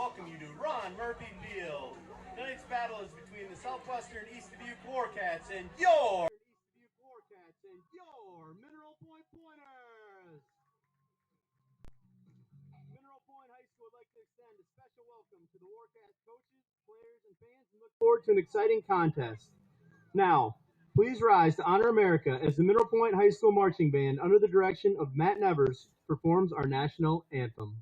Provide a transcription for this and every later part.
welcome you to Ron Murphy Field. Tonight's battle is between the Southwestern East Dubuque Warcats and your Mineral Point Pointers. Mineral Point High School would like to extend a special welcome to the Warcats coaches, players, and fans, and look forward to an exciting contest. Now, please rise to honor America as the Mineral Point High School Marching Band, under the direction of Matt Nevers, performs our national anthem.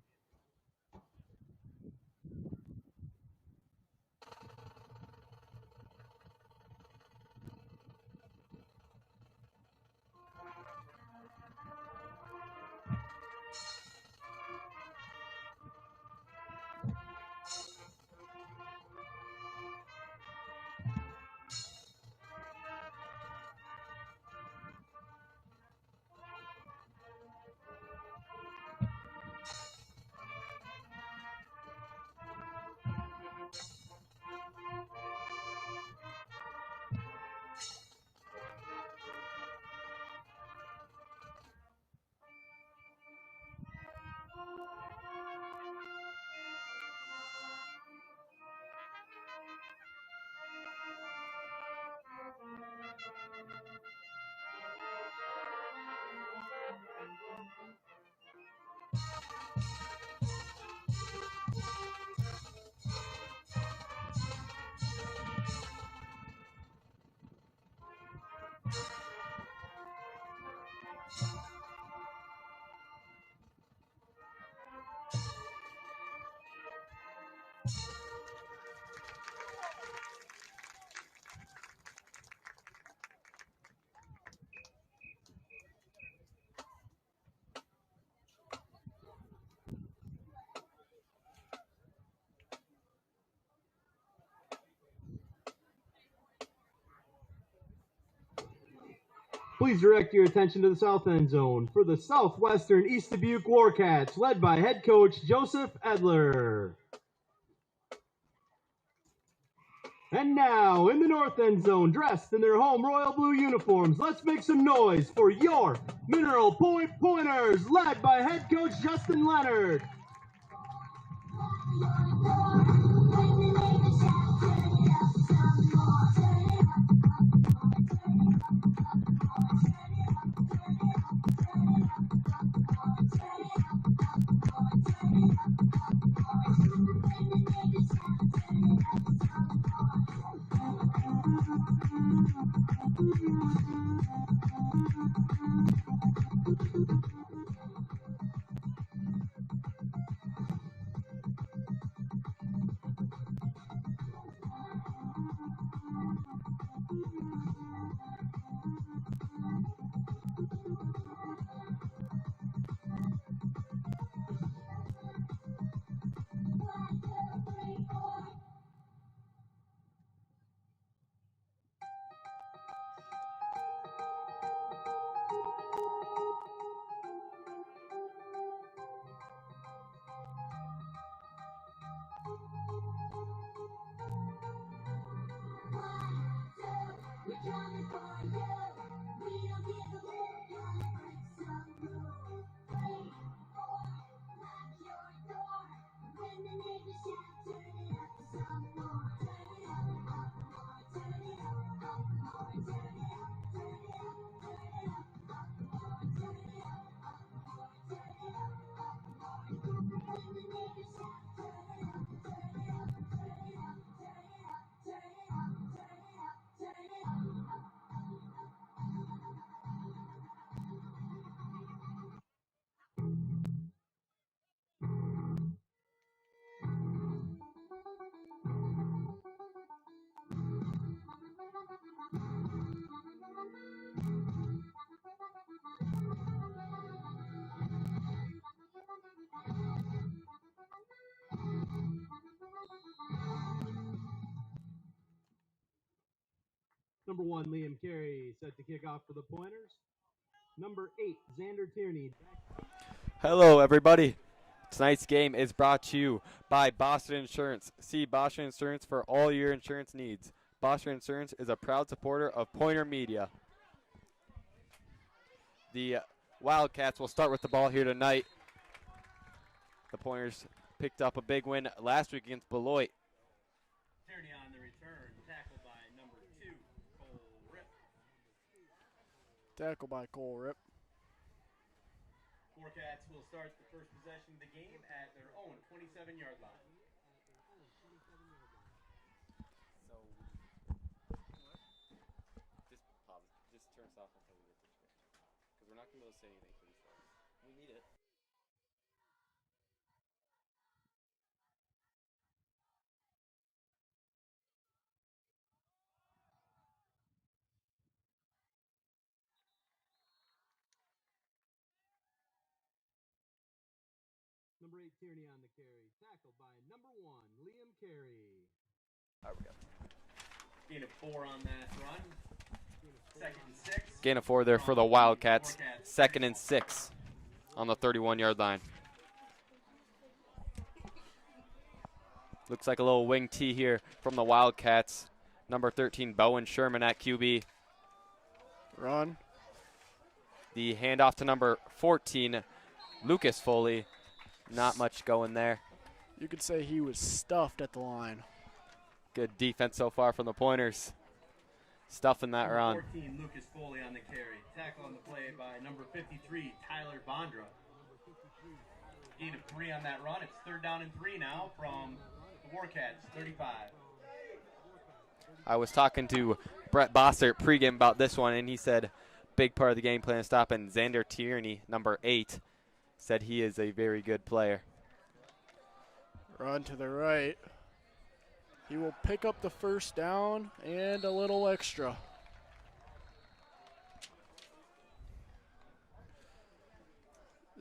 Please direct your attention to the south end zone for the Southwestern East Dubuque Warcats, led by head coach Joseph Edler. And now, in the north end zone, dressed in their home royal blue uniforms, let's make some noise for your Mineral Point Pointers, led by head coach Justin Leonard. Number 1, Liam Carey, set to kick off for the Pointers. Number 8, Xander Tierney. Hello, everybody. Tonight's game is brought to you by Boston Insurance. See Boston Insurance for all your insurance needs. Boston Insurance is a proud supporter of Pointer Media. The Wildcats will start with the ball here tonight. The Pointers picked up a big win last week against Beloit. Tierney on the return, tackled by number 2, Cole Rip. Tackle by Cole Rip. Wildcats will start the first possession of the game at their own 27-yard line. So just pause. Just turn us off until we get to script. Because we're not going to be able to say anything for these guys. We need it. Number 8, Tierney on the carry, tackled by number 1, Liam Carey. There we go. Gain of 4 on that run. Second and 6. Gain of 4 there for the Wildcats. Second and 6 on the 31-yard line. Looks like a little wing tee here from the Wildcats. Number 13, Bowen Sherman at QB. Run. The handoff to number 14, Lucas Foley. Not much going there. You could say he was stuffed at the line. Good defense so far from the Pointers. Stuffing that run. 14, Lucas Foley on the carry. Tackle on the play by number 53, Tyler Bondra. Gain of 3 on that run. It's 3rd down and 3 now from the Wildcats, 35. I was talking to Brett Bossert pregame about this one, and he said big part of the game plan is stopping Xander Tierney, number 8. Said he is a very good player. Run to the right. He will pick up the first down and a little extra.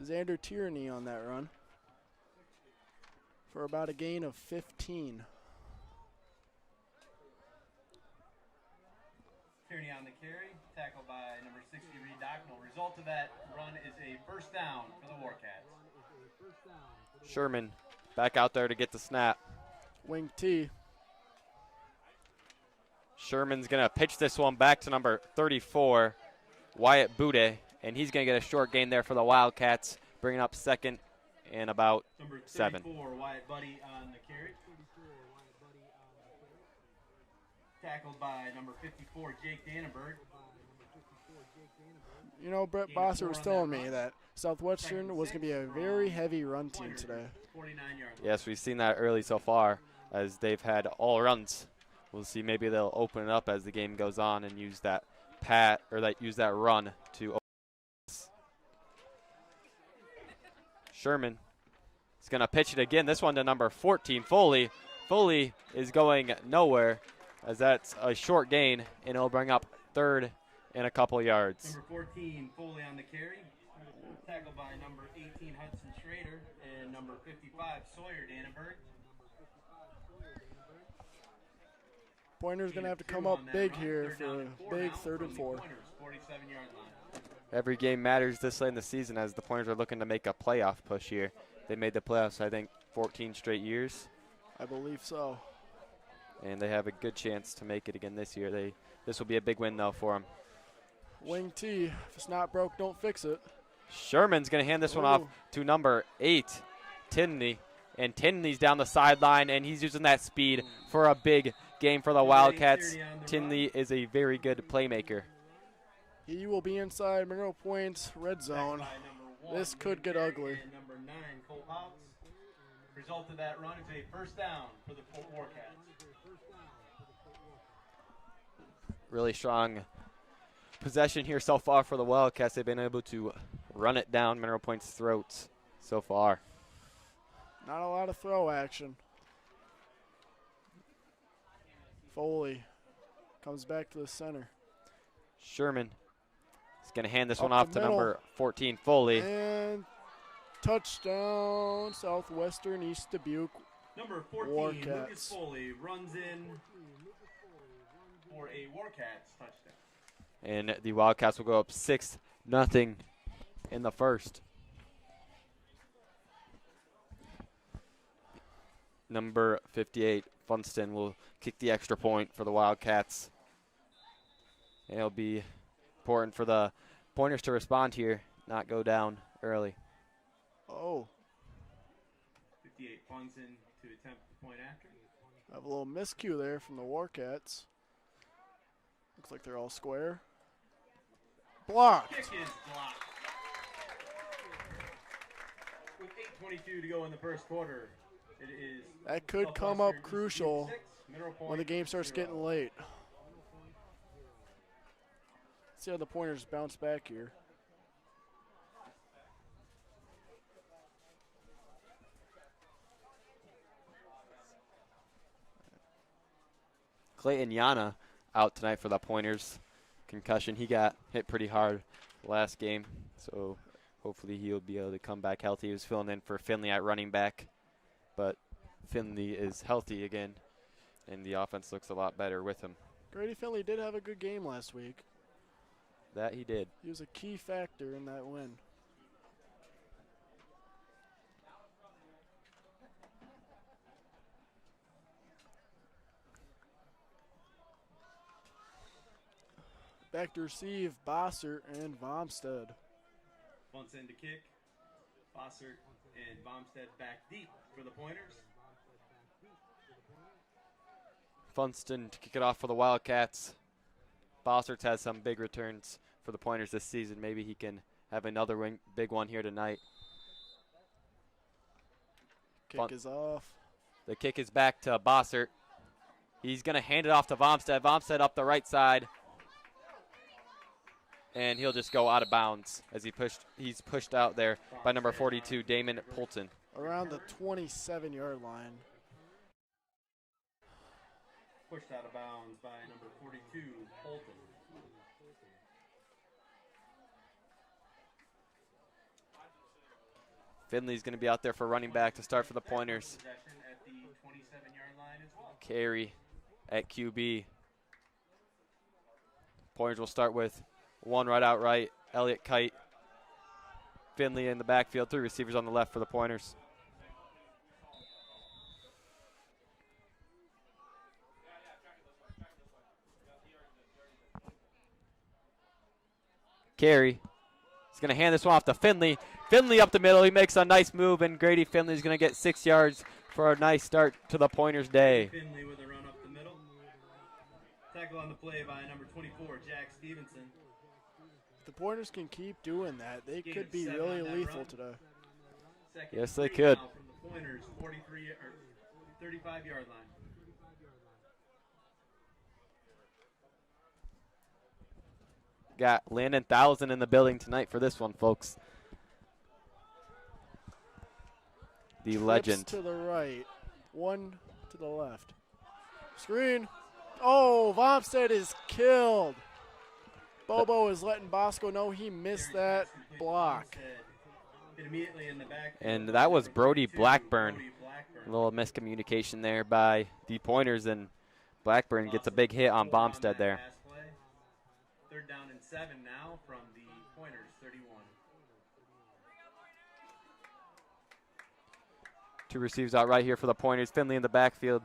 Xander Tierney on that run for about a gain of 15. Tierney on the carry, tackled by number 60, Reed Docknell. Result of that run is a first down for the Wildcats. Sherman back out there to get the snap. Wing T. Sherman's going to pitch this one back to number 34, Wyatt Bude, and he's going to get a short gain there for the Wildcats, bringing up second and about number 7. 34, Wyatt Buddy on the carry. Tackled by number 54, Jake Dannenberg. You know, Brett Bosser was telling me that Southwestern was going to be a very heavy run team today. 49-yard. Yes, we've seen that early so far as they've had all runs. We'll see maybe they'll open it up as the game goes on and use that use that run to open. Sherman is going to pitch it again. This one to number 14, Foley. Foley is going nowhere as that's a short gain, and it'll bring up 3rd and a couple yards. Number 14, Foley on the carry. Tackled by number 18, Hudson Schrader, and number 55, Sawyer Dannenberg. Pointer's going to have to come up big here for a big 3rd and 4. 47-yard line. Every game matters this late in the season as the Pointers are looking to make a playoff push here. They made the playoffs, I think, 14 straight years. I believe so. And they have a good chance to make it again this year. This will be a big win, though, for them. Wing T. If it's not broke, don't fix it. Sherman's going to hand this one off to number 8, Tinney. And Tinney's down the sideline, and he's using that speed for a big game for the Wildcats. Tinney is a very good playmaker. He will be inside Mineral Point's red zone. This could get ugly. Number 9, Cole Pouts. Result of that run is a first down for the Wildcats. Really strong possession here so far for the Wildcats. They've been able to run it down Mineral Point's throats so far. Not a lot of throw action. Foley comes back to the center. Sherman is going to hand this Up one off the to middle. number 14, Foley. And touchdown, Southwestern, East Dubuque. Number 14, Wildcats. Lucas Foley runs in for a Wildcats touchdown. And the Wildcats will go up 6-0 in the first. Number 58, Funston, will kick the extra point for the Wildcats. And it'll be important for the Pointers to respond here, not go down early. Oh, 58 Bunsen to attempt the point after. Have a little miscue there from the Warcats. Looks like they're all square. Blocked. Kick is blocked. With 8:22 to go in the first quarter, it is That could come up crucial when the game starts getting late. See how the Pointers bounce back here. Clayton Yana out tonight for the Pointers. Concussion. He got hit pretty hard last game, so hopefully he'll be able to come back healthy. He was filling in for Finley at running back, but Finley is healthy again, and the offense looks a lot better with him. Grady Finley did have a good game last week. That he did. He was a key factor in that win. Back to receive, Bossert and Vomstead. Bunsen to kick. Bossert and Vomstead back deep for the Pointers. Funston to kick it off for the Wildcats. Bossert has some big returns for the Pointers this season. Maybe he can have another big one here tonight. Kick is off. The kick is back to Bossert. He's going to hand it off to Vomstead. Vomstead up the right side. And he'll just go out of bounds as he's pushed out there by number 42, Damon Poulton. Around the 27-yard line. Pushed out of bounds by number 42, Poulton. Finley's going to be out there for running back to start for the Pointers. At the 27-yard line as well. Carey at QB. Pointers will start with one right out right, Elliott Kite. Finley in the backfield, three receivers on the left for the Pointers. Carey is going to hand this one off to Finley. Finley up the middle. He makes a nice move, and Grady Finley is going to get 6 yards for a nice start to the Pointers' day. Finley with a run up the middle. Tackle on the play by number 24, Jack Stevenson. If the Pointers can keep doing that, they could be really lethal today. Yes, they could. From the Pointers, 43 or 35-yard line. Got Landon Thousand in the building tonight for this one, folks. The Trips legend. to the right, one to the left. Screen. Oh, Vomstead is killed. Bobo is letting Bosco know he missed that block. And that was Brody Blackburn. A little miscommunication there by the Pointers, and Blackburn gets a big hit on Bomstead there. 3rd down and 7 now from the Pointers, 31. Two receivers out right here for the Pointers. Finley in the backfield.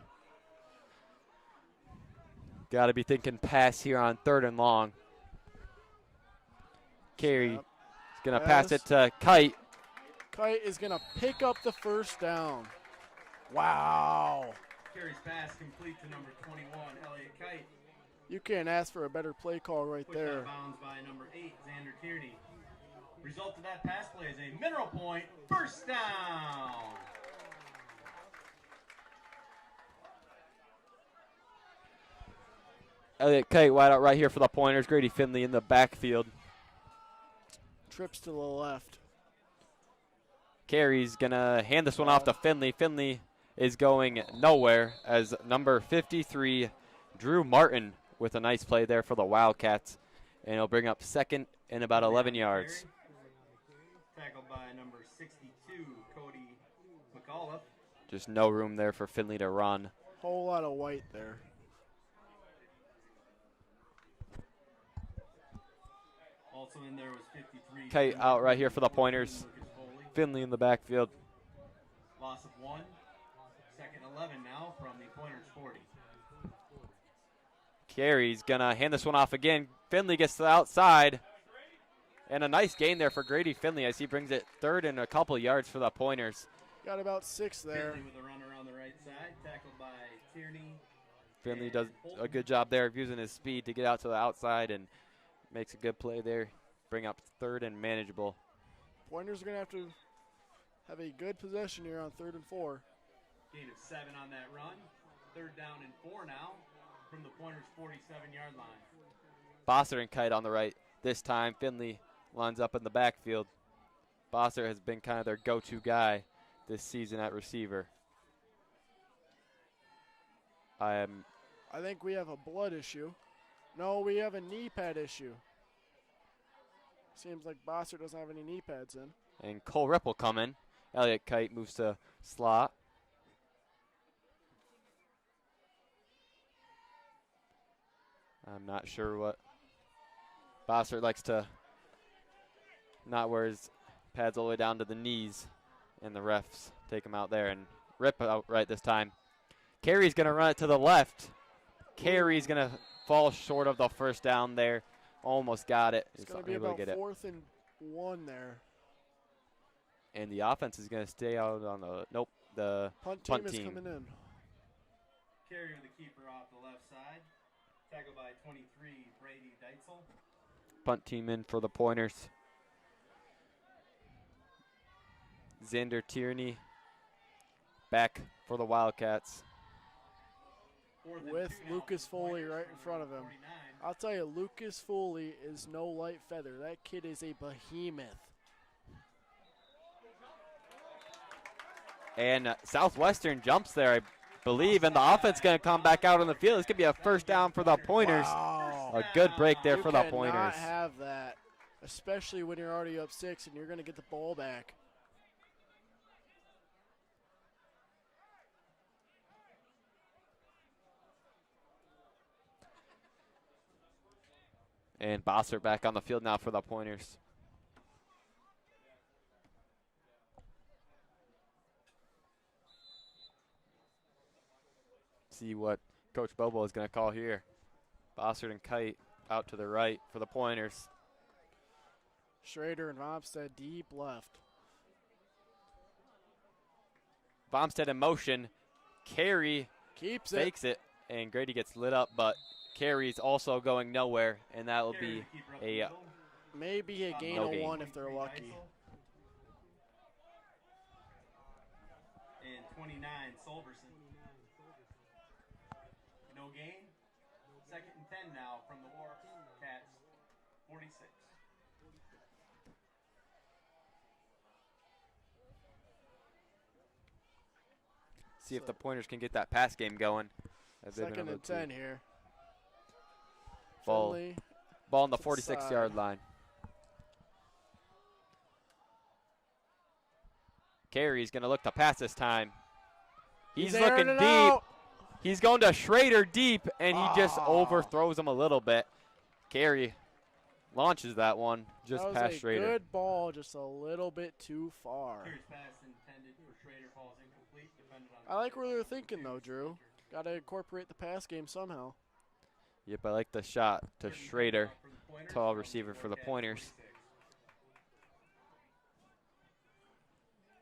Got to be thinking pass here on 3rd and long. Carey is going to pass it to Kite. Kite is going to pick up the first down. Wow. Carey's pass complete to number 21, Elliott Kite. You can't ask for a better play call right Pushed there. out of bounds by number 8, Xander Tierney. Result of that pass play is a Mineral Point first down. Elliott Kite wide out right here for the Pointers. Grady Finley in the backfield. Trips to the left. Carey's going to hand this one off to Finley. Finley is going nowhere as number 53, Drew Martin, with a nice play there for the Wildcats. And he'll bring up 2nd and about 11 yards. Tackled by number 62, Cody McAuliffe. Just no room there for Finley to run. Whole lot of white there. Also in there was 53. Kite out right here for the Pointers. Finley in the backfield. Loss of 1. 2nd 11 now from the Pointers 40. Carey's going to hand this one off again. Finley gets to the outside. And a nice gain there for Grady Finley as he brings it 3rd and a couple yards for the Pointers. Got about 6 there. Finley with a runner on the right side, tackled by Tierney. Finley does a good job there of using his speed to get out to the outside and makes a good play there. Bring up 3rd and manageable. Pointers are going to have a good possession here on 3rd and 4. Gain of 7 on that run. 3rd down and 4 now from the Pointers' 47-yard line. Bossert and Kite on the right. This time, Finley lines up in the backfield. Bossert has been kind of their go-to guy this season at receiver. I think we have a blood issue. No, we have a knee pad issue. Seems like Bossert doesn't have any knee pads in. And Cole Ripple coming. Elliott Kite moves to slot. I'm not sure what. Bossert likes to not wear his pads all the way down to the knees, and the refs take him out there and rip out right this time. Carey's going to run it to the left. Carey's going to fall short of the 1st down there. Almost got it. It's going to be about 4th and 1 there. And the offense is going to stay out on the, nope, the punt team is coming in. Carey with the keeper off the left side. Tackled by 23, Brady Deitzel. Punt team in for the Pointers. Xander Tierney back for the Wildcats. With Lucas Foley right in front of him. I'll tell you, Lucas Foley is no light feather. That kid is a behemoth. And Southwestern jumps there, I believe, and the offense going to come back out on the field. It's going to be a 1st down for the Pointers. Wow. A good break there for the You Pointers. cannot have that, especially when you're already up 6 and you're going to get the ball back. And Bossert back on the field now for the Pointers. See what Coach Bobo is going to call here. Bossert and Kite out to the right for the Pointers. Schrader and Vomstead deep left. Vomstead in motion. Carey Keeps it. fakes it, and Grady gets lit up, but Carey's also going nowhere, and that will be a maybe a gain no of gain. 1 if they're lucky. And 29, Solverson. No gain. 2nd and 10 now from the Wildcats. 46. see if the Pointers can get that pass game going. As they've been 2nd able and to. 10 here. Ball Finley on the to the 46-yard side. line. Carey's going to look to pass this time. He's looking airing it deep. out. He's going to Schrader deep, and he just Ah. overthrows him a little bit. Carey launches that one just That was past a Schrader. good ball, just a little bit too far. Carey's pass intended for Schrader falls incomplete. Depended on I like where they're thinking, though, Drew. Got to incorporate the pass game somehow. Yep, I like the shot to Schrader, tall receiver for the Pointers.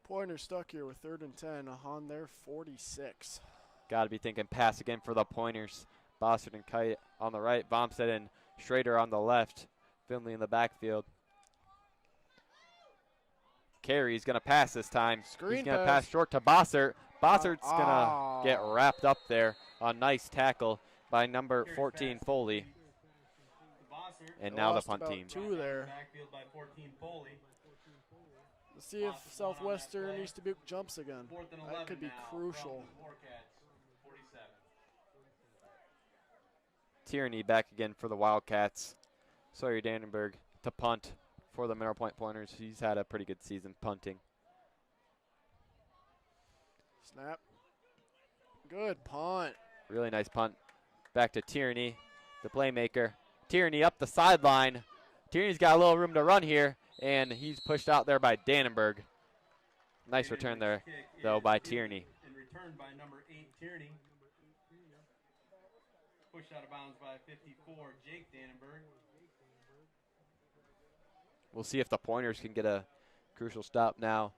Pointers stuck here with 3rd and 10 on their 46. Got to be thinking pass again for the Pointers. Bossert and Kite on the right, Vomstead and Schrader on the left. Finley in the backfield. Carey's going to pass this time. Screen He's going to pass. pass short to Bossert. Bossert's going to get wrapped up there. A nice tackle by number 14, Foley. And now the Lost punt about team. 2 there. Backfield by 14, Foley. Let's see if Southwestern and East Dubuque jumps again. 4th and 11 That could be now crucial. from the Wildcats, 47. Tierney back again for the Wildcats. Sawyer Dannenberg to punt for the Mineral Point Pointers. He's had a pretty good season punting. Snap. Good punt. Really nice punt. Back to Tierney, the playmaker. Tierney up the sideline. Tierney's got a little room to run here, and he's pushed out there by Dannenberg. Nice return there, though, by Tierney. And returned by number 8, Tierney. Pushed out of bounds by 54, Jake Dannenberg. We'll see if the Pointers can get a crucial stop now.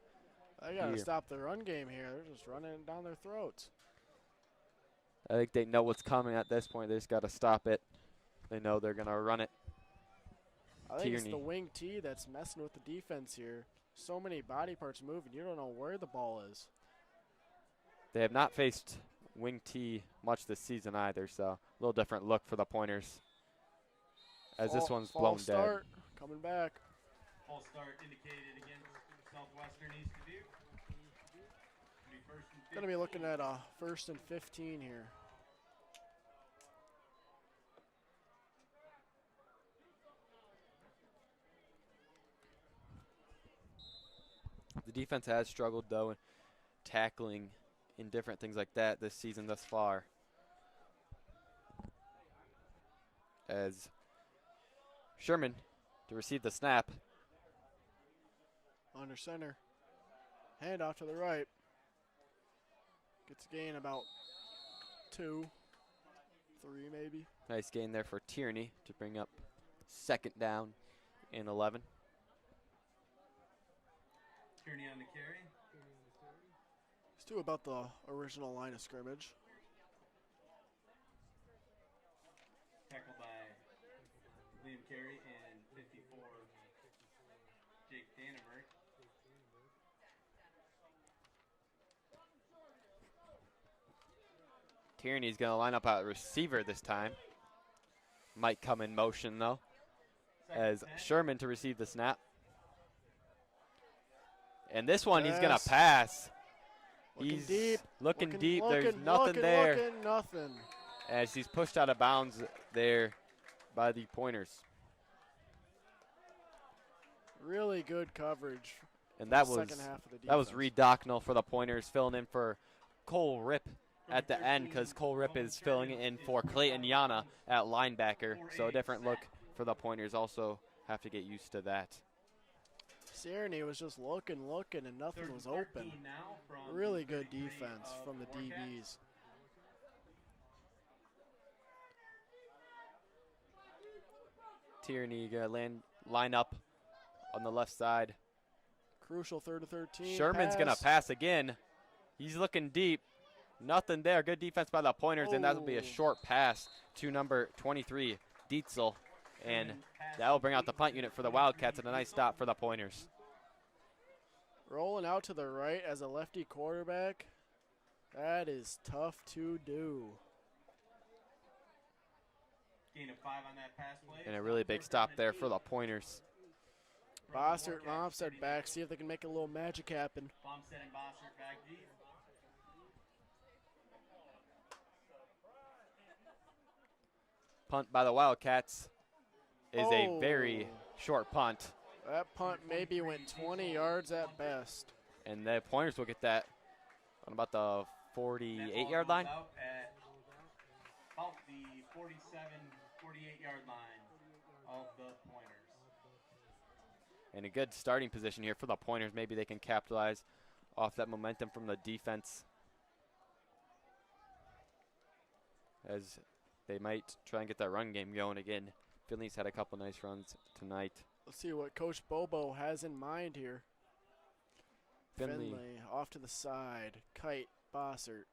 They got to here. stop the run game here. They're just running it down their throats. I think they know what's coming at this point. They just got to stop it. They know they're going to run it. I think it's Tierney. the wing T that's messing with the defense here. So many body parts moving. You don't know where the ball is. They have not faced wing T much this season either, so a little different look for the Pointers. As this one's blown dead. Start coming back. False start indicated against Southwestern East Dubuque. Going to be looking at a 1st and 15 here. The defense has struggled, though, in tackling in different things like that this season thus far. As Sherman to receive the snap. Under center. Handoff to the right. Gets a gain about 2, 3 maybe. Nice gain there for Tierney to bring up 2nd down and 11. Tierney on the carry. It's 2 about the original line of scrimmage. Tackled by Liam Carey and 54 Jake Dannenberg. Tierney's going to line up at receiver this time. Might come in motion, though, as Sherman to receive the snap. And this one he's going to pass. He's deep. Looking deep. Looking, There's nothing there. Nothing. As he's pushed out of bounds there by the Pointers. Really good coverage. And that the was second half of the that was defense. Reed Docknell for the Pointers, filling in for Cole Rip at the end, because Cole Rip is filling in for Clayton Yana at linebacker. So a different look for the Pointers. Also have to get used to that. Tierney was just looking, and nothing was open. Really good defense from the DBs. Tierney gonna line up on the left side. Crucial 3rd and 13. Sherman's gonna pass again. He's looking deep. Nothing there. Good defense by the Pointers, and that will be a short pass to number 23, Dietzel. And that will bring out the punt unit for the Wildcats, and a nice stop for the Pointers. Rolling out to the right as a lefty quarterback. That is tough to do. Gain of 5 on that pass play. And a really big stop there for the Pointers. Bossert and Momstead back. See if they can make a little magic happen. Momstead and Bossert back deep. Punt by the Wildcats is a very short punt. That punt maybe went 20 yards at best. And the Pointers will get that on about the 48-yard line. Out at about the 47, 48-yard line of the Pointers. And a good starting position here for the Pointers. Maybe they can capitalize off that momentum from the defense, as they might try and get that run game going again. Finley's had a couple nice runs tonight. Let's see what Coach Bobo has in mind here. Finley off to the side. Kite, Bossert,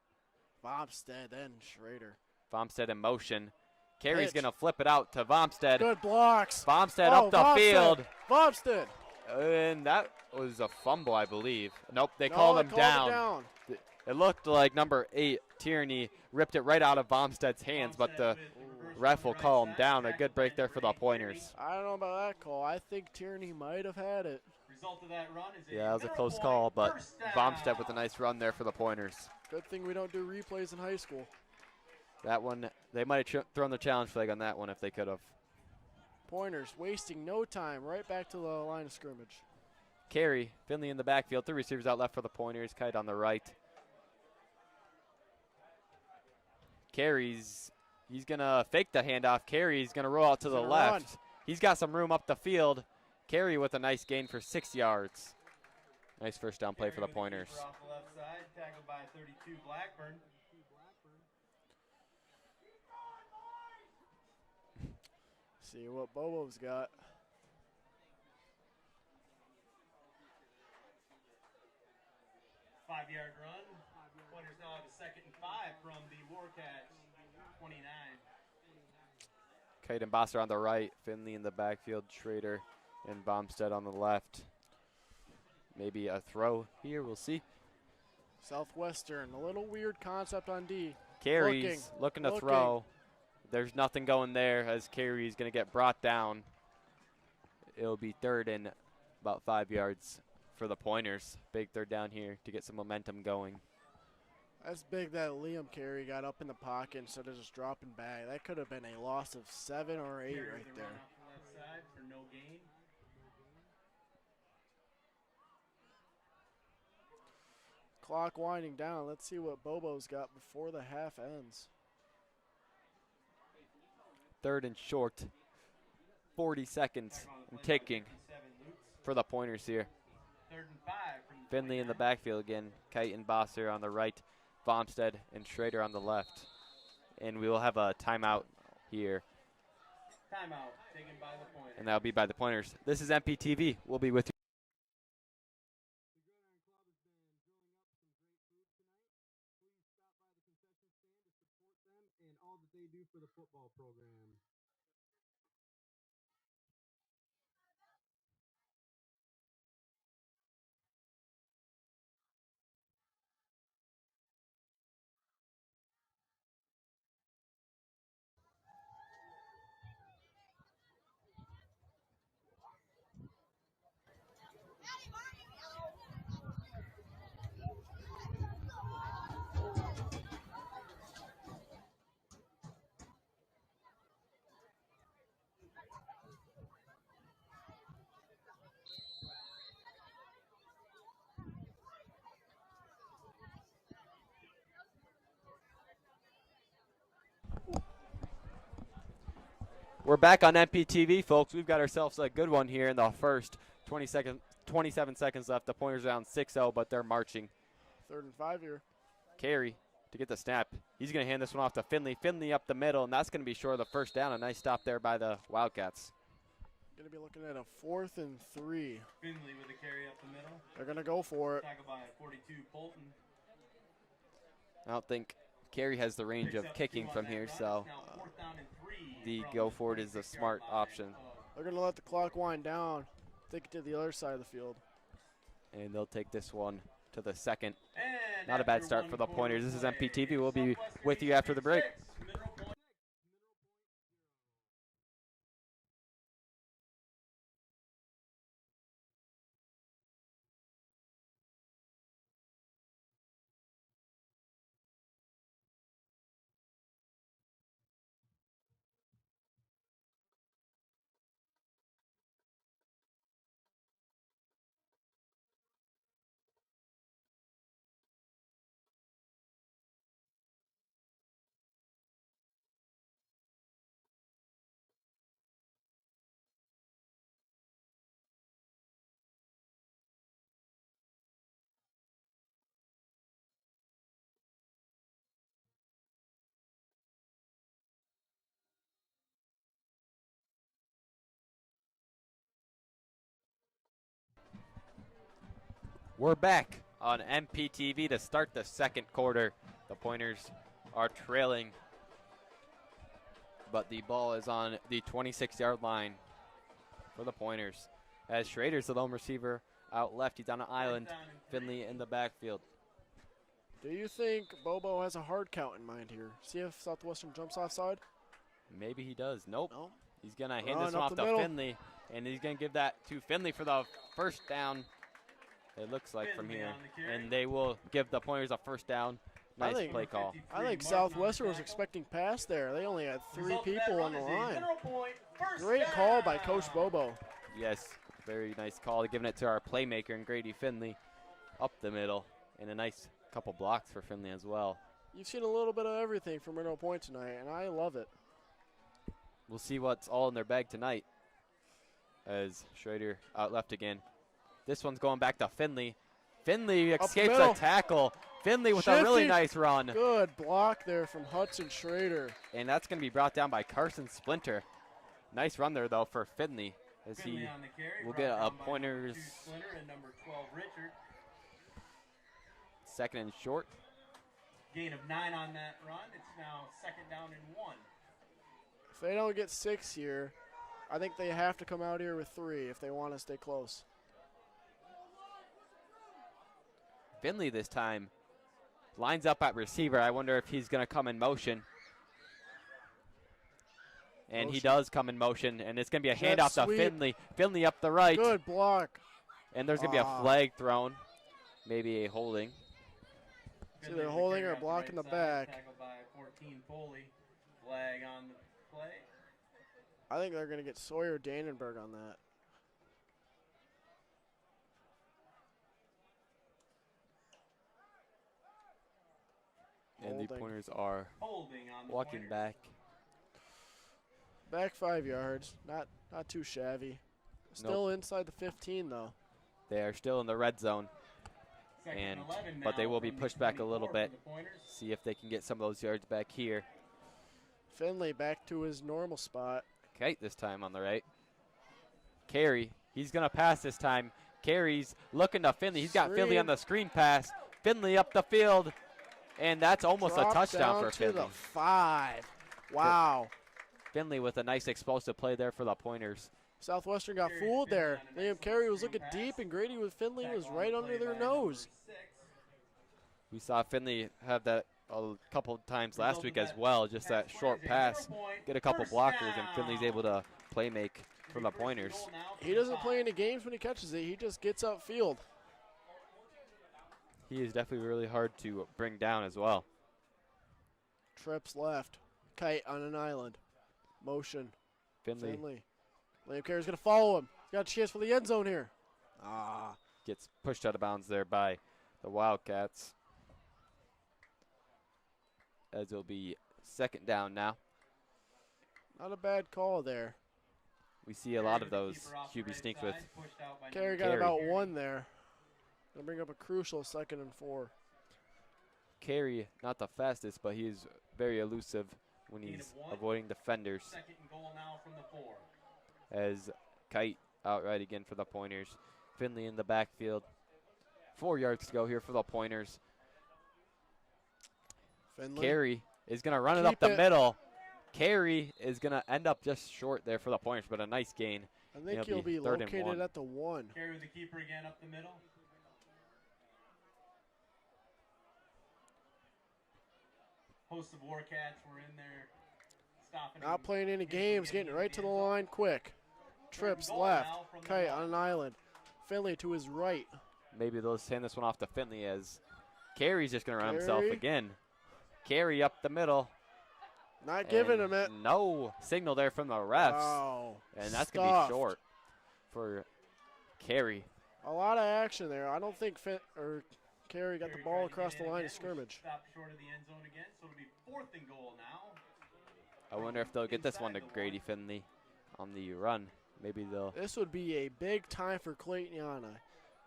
Vomstead, then Schrader. Vomstead in motion. Carey's Pitch. going to flip it out to Vomstead. Good blocks. Vomstead up the field. Vomstead. And that was a fumble, I believe. Nope, they called him down. It looked like number 8, Tierney, ripped it right out of Vomstead's hands, but the ref will call him down. A good break there for the Pointers. I don't know about that call. I think Tierney might have had it. Result of that run is Yeah, that was a close call, but Vomstead with a nice run there for the Pointers. Good thing we don't do replays in high school. That one, they might have thrown the challenge flag on that one if they could have. Pointers wasting no time, right back to the line of scrimmage. Carey, Finley in the backfield, 3 receivers out left for the Pointers, Kite on the right. Carey's, he's going to fake the handoff. Carey's going to roll out to the left. Run. He's got some room up the field. Carey with a nice gain for 6 yards. Nice first down play for the Pointers. Off the left side, tackled by 32 Blackburn. See what Bobo's got. 5-yard run. Pointers now have a 2nd and 5 from the Warcats 29. Kite and Bosser on the right, Finley in the backfield, Schrader and Bomstead on the left. Maybe a throw here, we'll see. Southwestern, a little weird concept on D. Carey's looking to throw. There's nothing going there as Carey's going to get brought down. It'll be 3rd and about 5 yards for the Pointers. Big 3rd down here to get some momentum going. That's big that Liam Carey got up in the pocket instead of just dropping back. That could have been a loss of 7 or 8 right there. Left side for no gain. Clock winding down. Let's see what Bobo's got before the half ends. 3rd and short. 40 seconds and ticking for the Pointers here. 3rd and 5 from Finley in the backfield again. Kite and Bosser on the right. Bomstead and Schrader on the left. And we will have a timeout here. Timeout taken by the Pointers. And that'll be by the Pointers. This is MPTV. We'll be with you. And all that they do for the football program. We're back on MPTV, folks. We've got ourselves a good one here in the first 27 seconds left. The Pointers down 6-0, but they're marching. 3rd and 5 here. Carey to get the snap. He's going to hand this one off to Finley. Finley up the middle, and that's going to be short of the 1st down. A nice stop there by the Wildcats. Going to be looking at a 4th and 3. Finley with a carry up the middle. They're going to go for it. Tackled by 42 Polton. I don't think Carey has the range of kicking from here, so the go for it is a smart option. They're going to let the clock wind down. Take it to the other side of the field. And they'll take this one to the 2nd. Not a bad start for the Pointers. This is MPTV. We'll be with you after the break. We're back on MPTV to start the 2nd quarter. The Pointers are trailing, but the ball is on the 26-yard line for the Pointers. As Schrader's the lone receiver out left, he's on an island. Finley in the backfield. Do you think Bobo has a hard count in mind here? See if Southwestern jumps offside? Maybe he does. Nope. No. He's going to hand this one off to Finley, and he's going to give that to Finley for the 1st down. It looks like from here. And they will give the Pointers a 1st down. Nice play call. I think Southwestern was expecting pass there. They only had 3 people on the line. Great call by Coach Bobo. Yes, very nice call. Giving it to our playmaker and Grady Finley up the middle. And a nice couple blocks for Finley as well. You've seen a little bit of everything from Mineral Point tonight, and I love it. We'll see what's all in their bag tonight as Schrader out left again. This one's going back to Finley. Finley escapes a tackle. Finley with a really nice run. Good block there from Hudson Schrader. And that's going to be brought down by Carson Splinter. Nice run there, though, for Finley as he will get a Pointers. second and short. Gain of 9 on that run. It's now 2nd down and 1. If they don't get 6 here, I think they have to come out here with 3 if they want to stay close. Finley this time lines up at receiver. I wonder if he's going to come in motion. And he does come in motion, and it's going to be a handoff to Finley. Finley up the right. Good block. And there's going to be a flag thrown. Maybe a holding. It's either holding or blocking the back. Tackled by 14 Foley. Flag on the play. I think they're going to get Sawyer Dannenberg on that. And the Pointers are walking back. Back 5 yards. Not too shabby. Still inside the 15 though. They are still in the red zone. But they will be pushed back a little bit. See if they can get some of those yards back here. Finley back to his normal spot. Okay, this time on the right. Carey, he's going to pass this time. Carey's looking to Finley. He's got Finley on the screen pass. Finley up the field. And that's almost a touchdown for Finley. To the 5. Wow. Finley with a nice explosive play there for the Pointers. Southwestern got fooled there. Liam Carey was looking deep, and Grady with Finley was right under their nose. We saw Finley have that a couple of times last week as well, just that short pass, get a couple blockers, and Finley's able to play make for the Pointers. He doesn't play any games when he catches it. He just gets upfield. He is definitely really hard to bring down as well. Trips left. Kite on an island. Motion. Finley. Liam Carey's going to follow him. He's got a chance for the end zone here. Gets pushed out of bounds there by the Wildcats. As it'll be 2nd down now. Not a bad call there. We see a lot of those QB sneaks with Carey got about 1 there. Gonna bring up a crucial 2nd and 4. Carey, not the fastest, but he is very elusive when he's avoiding defenders. 2nd and goal now from the 4. As Kite outright again for the Pointers. Finley in the backfield. 4 yards to go here for the Pointers. Finley. Carey is going to run it up the middle. Carey is going to end up just short there for the Pointers, but a nice gain. I think he'll be located at the 1. Carey with the keeper again up the middle. Host of Warcats were in there stopping. Not playing any games, getting right to the line quick. Trips left. Kite on an island. Finley to his right. Maybe they'll send this one off to Finley as Carey's just going to run himself again. Carey up the middle. Not giving him it. No signal there from the refs. Wow. And that's going to be short for Carey. A lot of action there. I don't think Carey got the ball across the line of scrimmage. Stop short of the end zone again, so it'll be 4th and goal now. I wonder if they'll get this one to Grady Finley on the run. Maybe they'll. This would be a big time for Clayton Yana.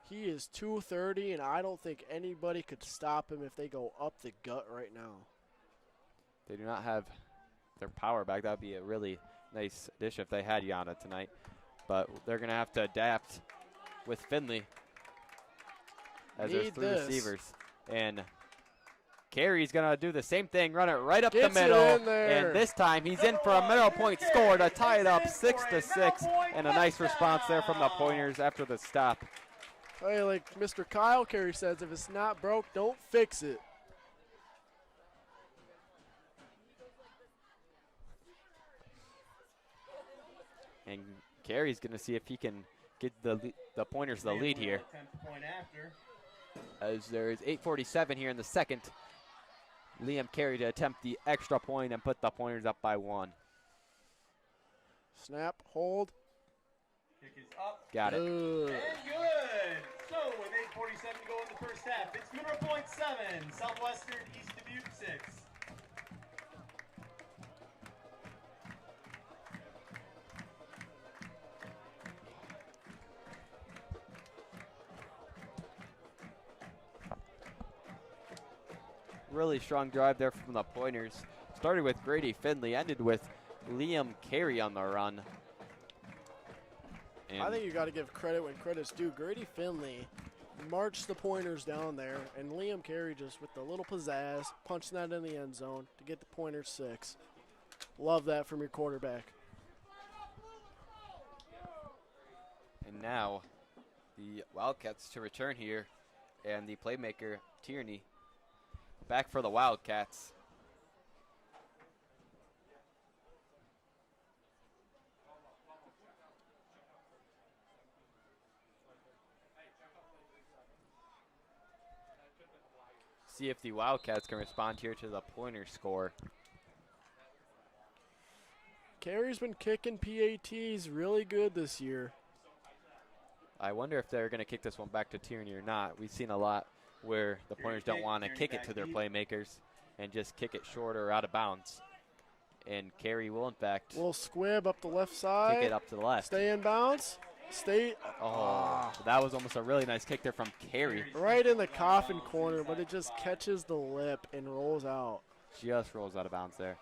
He is 230, and I don't think anybody could stop him if they go up the gut right now. They do not have their power back. That would be a really nice addition if they had Yana tonight. But they're going to have to adapt with Finley as there's 3 receivers. And Carey's going to do the same thing, run it right up the middle. And this time he's in for a middle point score to tie it up 6-6. And a nice response there from the Pointers after the stop. Hey, like Mr. Kyle Carey says, if it's not broke, don't fix it. And Carey's going to see if he can get the Pointers the lead here. As there is 8:47 here in the 2nd. Liam Carey to attempt the extra point and put the Pointers up by 1. Snap, hold. Kick is up. Got it. And good. So with 8:47 to go in the 1st half, it's Mineral Point 7, Southwestern East Dubuque 6. Really strong drive there from the Pointers. Started with Grady Finley, ended with Liam Carey on the run. And I think you got to give credit when credit's due. Grady Finley marched the Pointers down there, and Liam Carey just with the little pizzazz, punching that in the end zone to get the Pointers 6. Love that from your quarterback. And now the Wildcats to return here, and the playmaker, Tierney, back for the Wildcats. See if the Wildcats can respond here to the Pointer score. Carey's been kicking PATs really good this year. I wonder if they're going to kick this one back to Tierney or not. We've seen a lot where the Pointers don't want to kick it to their playmakers and just kick it short or out of bounds. And Carey will, in fact, Little squib up the left side. kick it up to the left. Stay in bounds. Stay. That was almost a really nice kick there from Carey. Right in the coffin corner, but it just catches the lip and rolls out. Just rolls out of bounds there.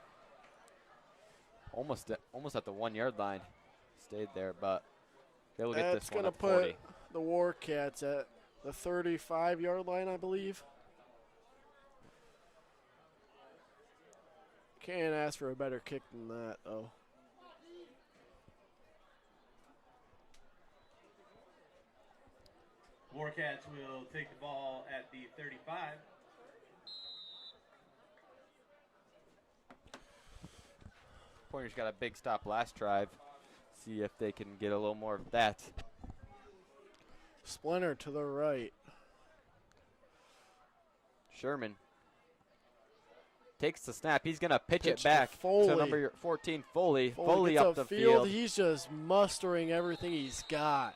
Almost at the 1 yard line. Stayed there, but they will get That's this one going to at 40. put the Warcats at the 35-yard line, I believe. Can't ask for a better kick than that, though. Warcats will take the ball at the 35. Pointers got a big stop last drive. See if they can get a little more of that. Splinter to the right. Sherman takes the snap. He's going to pitch it Pitch back to Foley. to number 14, Foley. Foley gets up the upfield. field. He's just mustering everything he's got.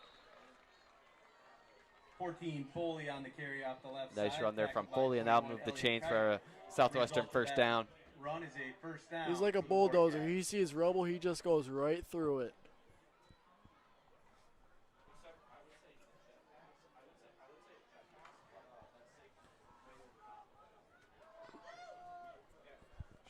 14 Foley on the carry off the left Nice side. run there from Tackled by Foley, and that'll 21 move the Elliott chains Kite. for a Southwestern Result of first that down. Run is a first down. He's like a for the bulldozer. Warcats. He sees rubble, he just goes right through it.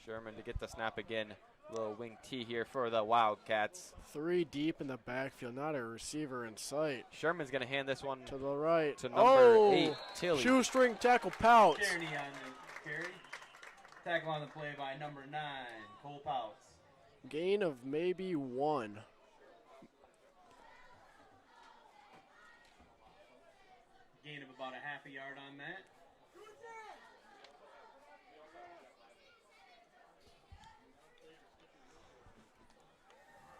Sherman to get the snap again. Little wing T here for the Wildcats. 3 deep in the backfield, not a receiver in sight. Sherman's going to hand this one To the right. to number 8, Oh, Tilly. shoestring tackle Pouts. Tierney on the carry. Tackle on the play by number 9, Cole Pouts. Gain of maybe 1. Gain of about a half a yard on that.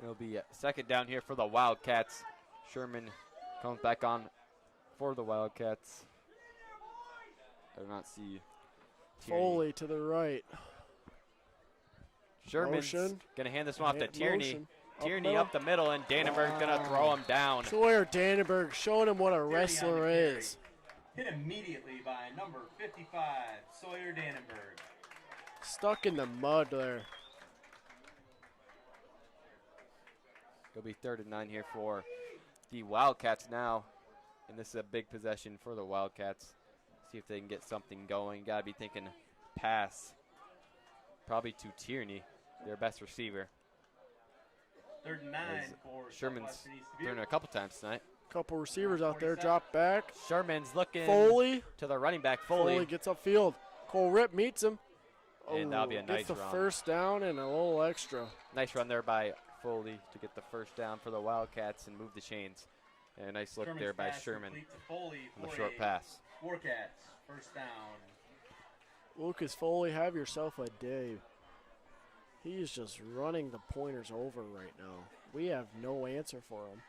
It'll be a second down here for the Wildcats. Sherman comes back on for the Wildcats. I do not see Tierney. Foley to the right. Sherman's Motion. going to hand this one off to Tierney. Motion. Tierney middle. up the middle, and Dannenberg's going to throw him down. Sawyer Dannenberg showing him what a Tierney on the wrestler carry. is. Hit immediately by number 55, Sawyer Dannenberg. Stuck in the mud there. It'll be 3rd and 9 here for the Wildcats now. And this is a big possession for the Wildcats. See if they can get something going. Got to be thinking pass. Probably to Tierney, their best receiver. 3rd and 9 As for Sherman's Southwestern East thrown it Dubuque. a couple times tonight. Couple receivers out there. Drop back. Sherman's looking Foley. to the running back, Foley Foley. gets upfield. Cole Rip meets him. And that'll be a nice Gets the run. first down and a little extra. Nice run there by Foley to get the first down for the Wildcats and move the chains. And a nice look Sherman's there by pass Sherman complete to Foley on the for short a pass. Warcats, first down. Lucas Foley, have yourself a day. He's just running the Pointers over right now. We have no answer for him.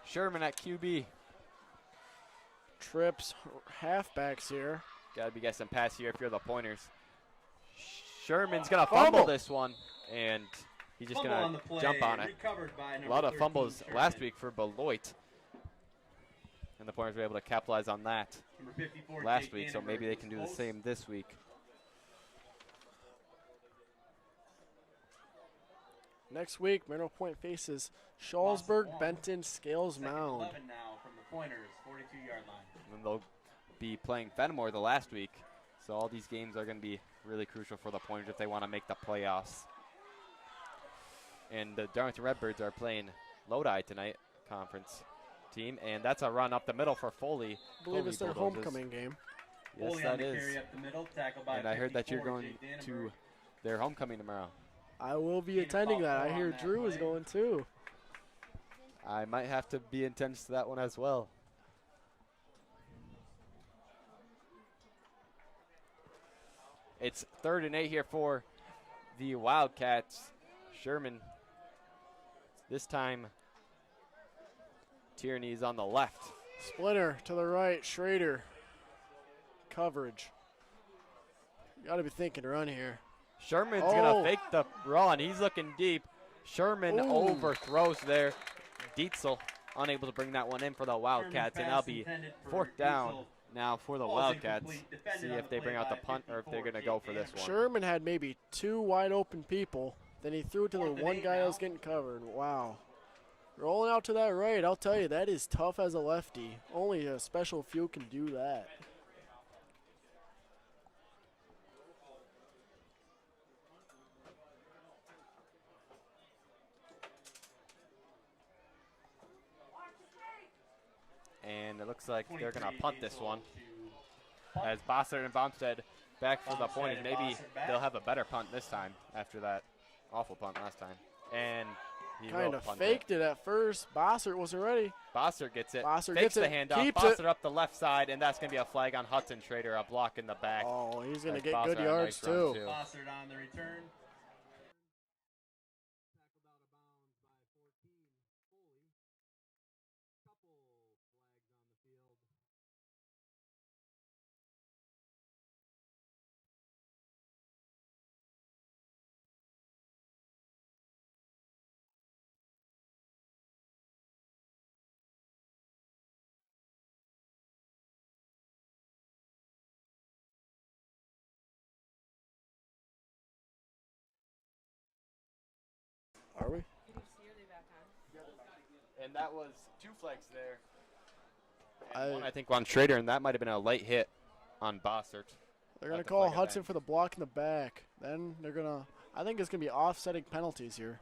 Sherman at QB. Trips, halfbacks here. Got to be getting some pass here if you're the Pointers. Sherman's going to fumble this one, and he's just Fumble on going the to play, jump on it. recovered by A number lot of 13, fumbles Sherman. last week for Beloit. And the Pointers were able to capitalize on that Number 54, last Jake week, so Dannenberg maybe they was can do the close. same this week. Next week, Mineral Point faces Shalsburg, one. Benton, Scales Second Mound. 11 now from the Pointers, 42-yard line. And then they'll be playing Fenimore the last week. So all these games are going to be really crucial for the Pointers if they want to make the playoffs. And the Darlington Redbirds are playing Lodi tonight, conference team. And that's a run up the middle for Foley. I believe Foley it's their Bulldozers. homecoming game. Yes, Foley that on the is. carry up the middle, tackled by And I heard that you're 54, going Jake to Dannenberg. their homecoming tomorrow. I will be Gain of attending about that. I 4 hear on that Drew is play. going too. I might have to be in attendance to that one as well. It's 3rd and 8 here for the Wildcats. Sherman, this time Tierney's on the left. Splinter to the right. Schrader. Coverage. You got to be thinking run here. Sherman's Oh. going to fake the run. He's looking deep. Sherman Ooh. overthrows there. Dietzel unable to bring that one in for the Wildcats, and that'll be 4th down now for the Wildcats. See if they bring out the punt or if they're going to go for this one. Sherman had maybe 2 wide open people. Then he threw it to the one guy that was getting covered. Wow. Rolling out to that right, I'll tell you, that is tough as a lefty. Only a special few can do that. And it looks like they're going to punt this one. As Bossert and Bomstead back for the point. Maybe they'll have a better punt this time after that awful punt last time. And he Kind will of punt faked it at first. Bossert wasn't ready. Bossert gets it. Bossert fakes gets the it, handoff. keeps Bossert it. up the left side, and that's going to be a flag on Hudson Schrader, a block in the back. Oh, he's going to As get Bossert good had a yards nice run, too. Bossert on the return. Are we? And that was 2 flags there. I- And one, I think, on Schrader, and that might have been a late hit on Bossert. They're going At to the call flag at Hudson end. for the block in the back. Then they're going to, I think it's going to be offsetting penalties here.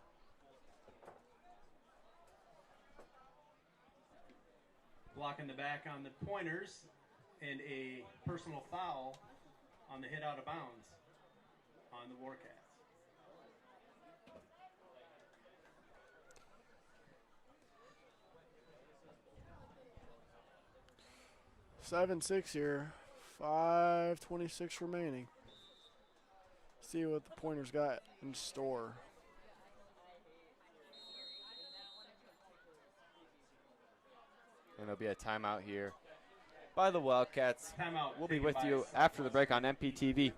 Block in the back on the pointers, and a personal foul on the hit out of bounds on the Warcats. Seven, 6 here. 5:26 remaining. See what the Pointers got in store. And there'll be a timeout here by the Wildcats. Timeout We'll be taken with by you after the break on MPTV.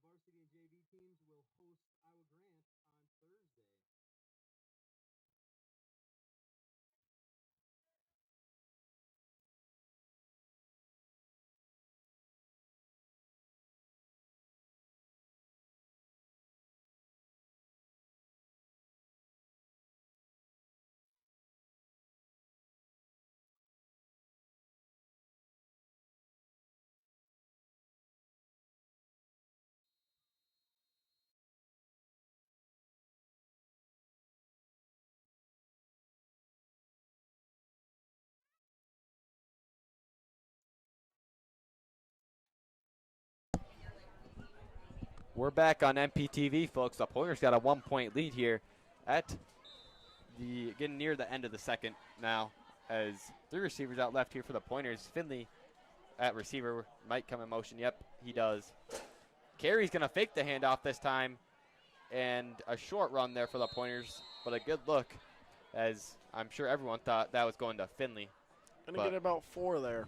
Varsity and JV teams will host Iowa Grant on Thursday. We're back on MPTV, folks. The Pointers got a 1-point lead here at the getting near the end of the second now, as 3 receivers out left here for the Pointers. Finley at receiver might come in motion. Yep, he does. Carey's going to fake the handoff this time, and a short run there for the Pointers, but a good look, as I'm sure everyone thought that was going to Finley. Gonna get about 4 there.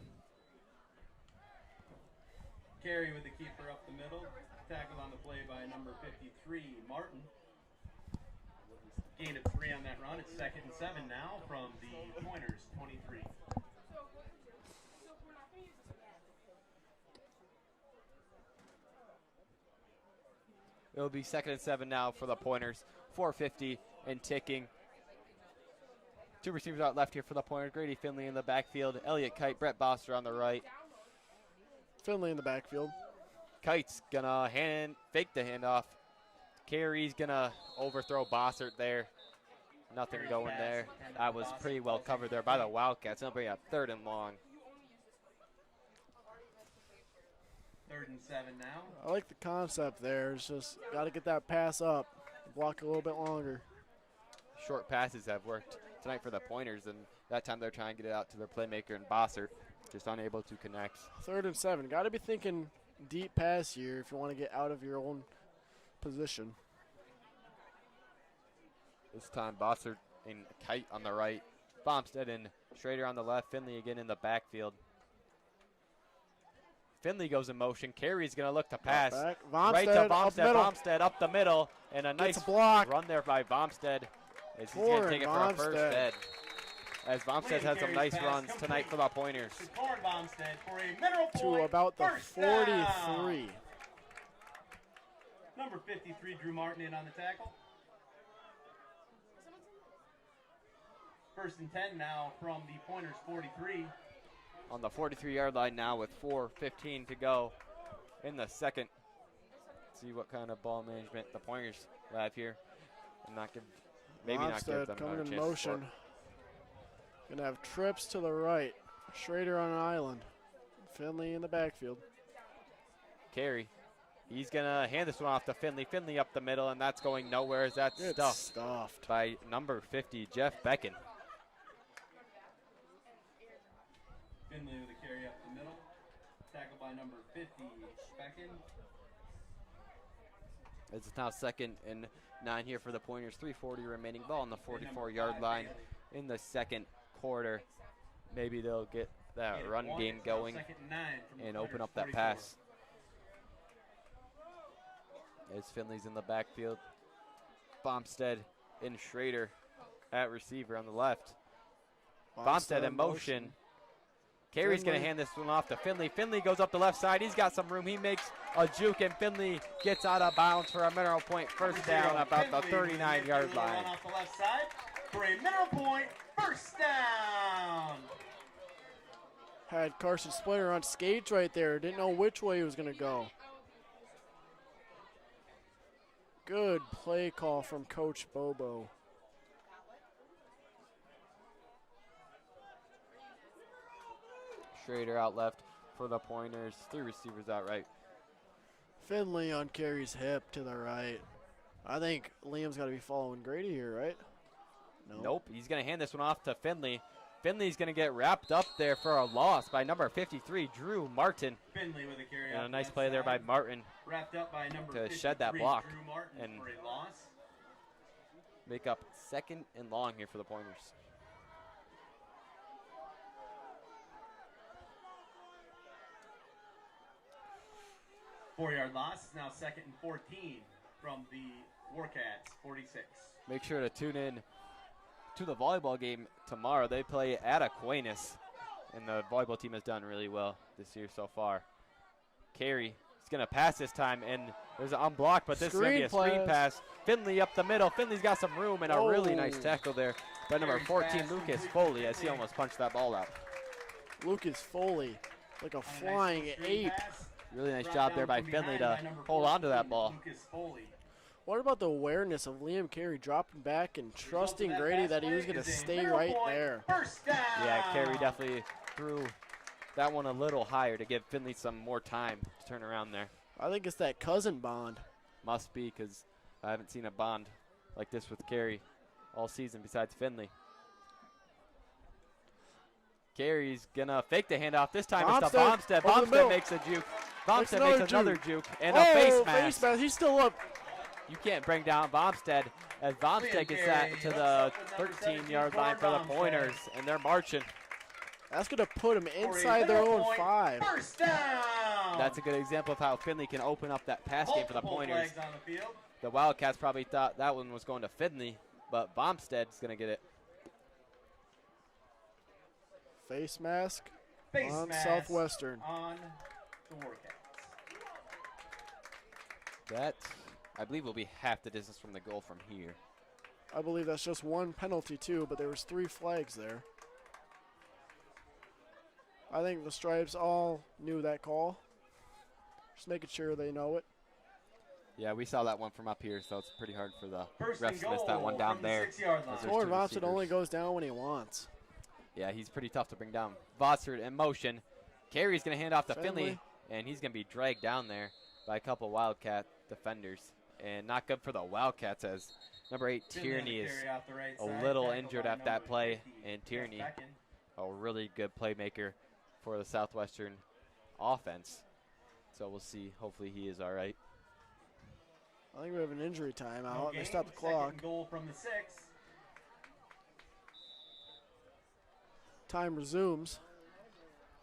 Carey with the keeper up the middle. Tackled on the play by number 53, Martin. Gain of 3 on that run. It's 2nd and 7 now from the Pointers, 23. It'll be 2nd and 7 now for the Pointers. 4:50 and ticking. Two receivers out left here for the Pointers. Grady Finley in the backfield. Elliott Kite, Brett Boster on the right. Finley in the backfield. Kite's gonna fake the handoff. Carey's gonna overthrow Bossert there. Nothing going there. That was pretty well covered there by the Wildcats. They'll bring up 3rd and long. 3rd and 7 now. I like the concept there. It's just got to get that pass up, block a little bit longer. Short passes have worked tonight for the Pointers, and that time they're trying to get it out to their playmaker and Bossert, just unable to connect. 3rd and 7. Got to be thinking deep pass here if you want to get out of your own position. This time Bossert and Kite on the right. Bompstead and Schrader on the left. Finley again in the backfield. Finley goes in motion. Carey's going to look to pass. Right to Bompstead. Bompstead up the middle. And a nice block run there by Bompstead. As he's going to take it for a first dead. As Bompstead has some nice runs tonight for the Pointers. To about the 43. Number 53, Drew Martin in on the tackle. 1st and 10 now from the Pointers 43. On the 43-yard line now with 4:15 to go in the second. See what kind of ball management the Pointers have here. And not give them coming a in chance motion. Gonna have trips to the right. Schrader on an island. Finley in the backfield. Carey. He's gonna hand this one off to Finley. Finley up the middle, and that's going nowhere as that's stuffed by number 50, Jeff Becken. Finley with a carry up the middle. Tackled by number 50, Becken. It's now 2nd and 9 here for the Pointers. 3:40 remaining. Ball on the 44-yard line in the second quarter. Maybe they'll get that run game going and open up that pass. As Finley's in the backfield. Bompstead and Schrader at receiver on the left. Bompstead in motion. Carey's going to hand this one off to Finley. Finley goes up the left side. He's got some room. He makes a juke, and Finley gets out of bounds for a Mineral Point first down about the 39-yard line. Off the left side for a Mineral Point first down. Had Carson Splinter on skates right there. Didn't know which way he was going to go. Good play call from Coach Bobo. Schrader out left for the Pointers. 3 receivers out right. Finley on Carey's hip to the right. I think Liam's got to be following Grady here, right? Nope. He's going to hand this one off to Finley. Finley's going to get wrapped up there for a loss by number 53, Drew Martin. Finley with a carry. And a nice play there by Martin wrapped up by number to shed that block Drew Martin and for a loss. Make up 2nd and long here for the Pointers. Four-yard loss. Now 2nd and 14 from the Warcats, 46. Make sure to tune in to the volleyball game tomorrow. They play at Aquinas, and the volleyball team has done really well this year so far. Carey is going to pass this time, and there's an unblocked, but this is going to be a screen pass. Finley up the middle. Finley's got some room, and a really nice tackle there by number 14, Lucas Foley, as he almost punched that ball out. Lucas Foley, like a flying ape. Really nice job there by Finley to hold on to that ball. What about the awareness of Liam Carey dropping back and trusting Grady that he was going to stay right there? Yeah, Carey definitely threw that one a little higher to give Finley some more time to turn around there. I think it's that cousin bond. Must be, because I haven't seen a bond like this with Carey all season besides Finley. Carey's going to fake the handoff. This time it's to Bompstead. Bompstead makes a juke. Bompstead makes another juke and a face mask. He's still up. You can't bring down Bompstead, as Bompstead gets that to the 13-yard line for the Pointers, and they're marching. That's going to put them inside their own 5. That's a good example of how Finley can open up that pass game for the Pointers. The Wildcats probably thought that one was going to Finley, but Bompstead's going to get it. Face mask on Southwestern. On the Warcats. That, I believe, will be half the distance from the goal from here. I believe that's just one penalty too, but there was 3 flags there. I think the Stripes all knew that call. Just making sure they know it. Yeah, we saw that one from up here, so it's pretty hard for the First refs and to miss that one goal down from the there. 6-yard line. as there's Gordon two Vompson only receivers. goes down when he wants. Yeah, he's pretty tough to bring down. Vossard in motion. Carey's going to hand off to Finley, and he's going to be dragged down there by a couple Wildcat defenders. And not good for the Wildcats as number 8, Tierney, is a little injured at that play. And Tierney, a really good playmaker for the Southwestern offense. So we'll see. Hopefully he is all right. I think we have an injury timeout. They Game, stopped the clock. second goal from the 6. Time resumes.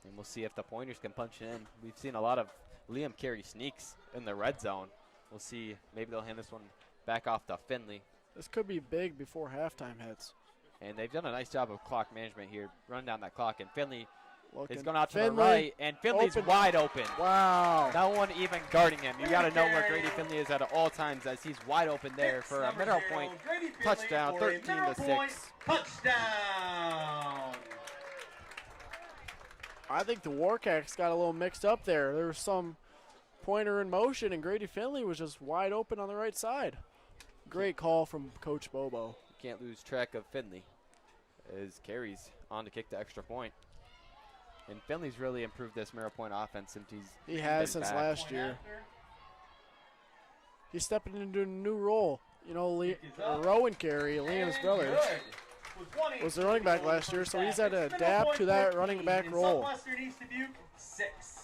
And we'll see if the Pointers can punch it in. We've seen a lot of Liam Carey sneaks in the red zone. We'll see. Maybe they'll hand this one back off to Finley. This could be big before halftime hits. And they've done a nice job of clock management here, running down that clock. And Finley Looking. is going out to Finley, the right, and Finley's open. wide open. Wow. No one even guarding him. You got to know where Grady Finley is at all times, as he's wide open there for a Mineral Point touchdown, 13-6. Touchdown. I think the Warcats got a little mixed up there. There was some pointer in motion, and Grady Finley was just wide open on the right side. Great call from Coach Bobo. You can't lose track of Finley, as Carey's on to kick the extra point. And Finley's really improved this Mineral Point offense since He has been since back. last year. He's stepping into a new role. You know, Rowan Carey, Liam's brother, was the running back last year, so he's had to adapt to that running back role. Southwestern East Dubuque, 6.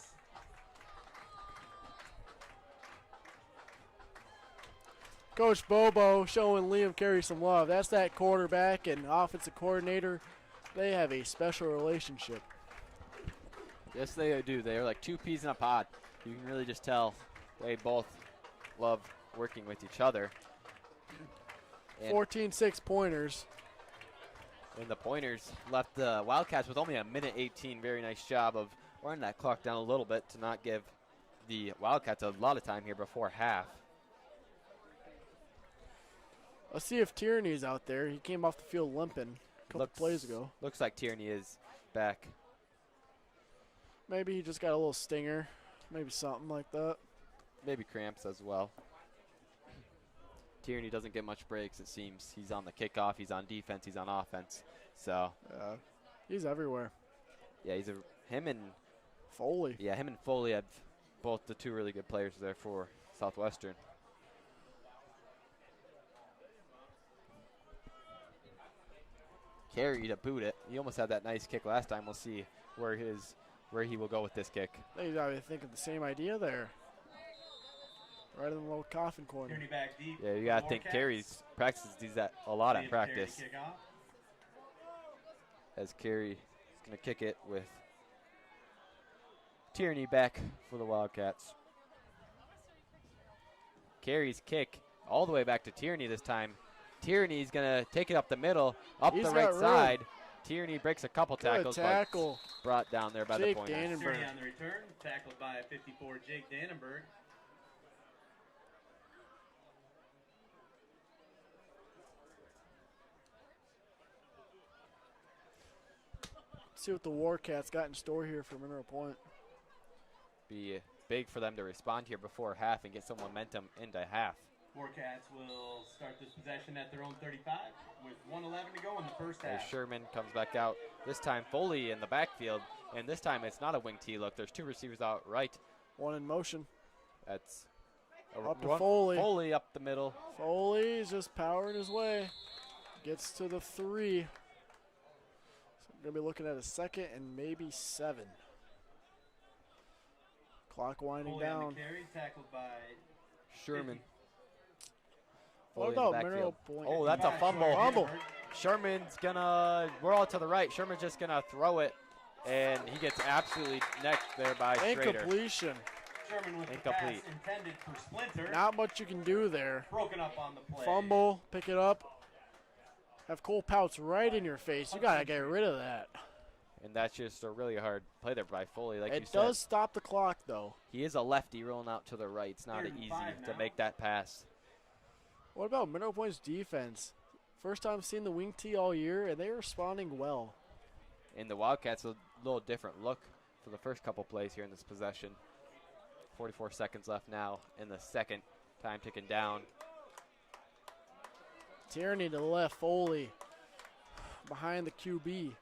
Coach Bobo showing Liam Carey some love. That's that quarterback and offensive coordinator. They have a special relationship. Yes, they do. They're like 2 peas in a pod. You can really just tell they both love working with each other. And 14-6 pointers. And the Pointers left the Wildcats with only a minute 18. Very nice job of running that clock down a little bit to not give the Wildcats a lot of time here before half. Let's see if Tierney's out there. He came off the field limping a couple plays ago. Looks like Tierney is back. Maybe he just got a little stinger. Maybe something like that. Maybe cramps as well. Tierney doesn't get much breaks, it seems. He's on the kickoff, he's on defense, he's on offense. So Yeah, he's everywhere. yeah, him and Foley. Yeah, him and Foley have both the 2 really good players there for Southwestern. Carey to boot it. He almost had that nice kick last time. We'll see where he will go with this kick. They gotta be thinking the same idea there. Right in the little coffin corner. Tierney back deep. Yeah, you gotta think Carey's practices these a lot at practice. As Carey is gonna kick it with Tierney back for the Wildcats. Carey's kick all the way back to Tierney this time. Tierney's gonna take it up the middle, up He's the right got room. side. Tierney breaks a couple Good tackles, tackle. but brought down there by Jake the Pointers. Dannenberg. Tierney on the return, tackled by 54 Jake Dannenberg. See what the Warcats got in store here for Mineral Point. Be big for them to respond here before half and get some momentum into half. Warcats will start this possession at their own 35 with 1:11 to go in the first As half. Sherman comes back out. This time Foley in the backfield, and this time it's not a wing T look. There's 2 receivers out right. One in motion. That's Up to Foley. Foley up the middle. Foley's just powering his way. Gets to the 3. So we're going to be looking at a 2nd and maybe 7. Clock winding Foley on down. the carry, tackled by Sherman. What Foley in the about Mineral backfield. Point? Oh, that's a fumble. Fumble. Sherman's gonna roll to the right. Sherman's just gonna throw it, and he gets absolutely necked there by Schrader. Incompletion. Sherman with Incomplete. the pass intended for Splinter. Not much you can do there. Broken up on the play. Fumble, pick it up. Have Cole Pouts right in your face. You got to get rid of that. And that's just a really hard play there by Foley, like you It said. does stop the clock, though. He is a lefty rolling out to the right. It's not Third and easy 5 to now. make that pass. What about Mineral Point's defense? First time seeing the wing tee all year, and they're responding well. And the Wildcats a little different look for the first couple plays here in this possession. 44 seconds left now in the second. Time ticking down. Tierney to the left, Foley behind the QB.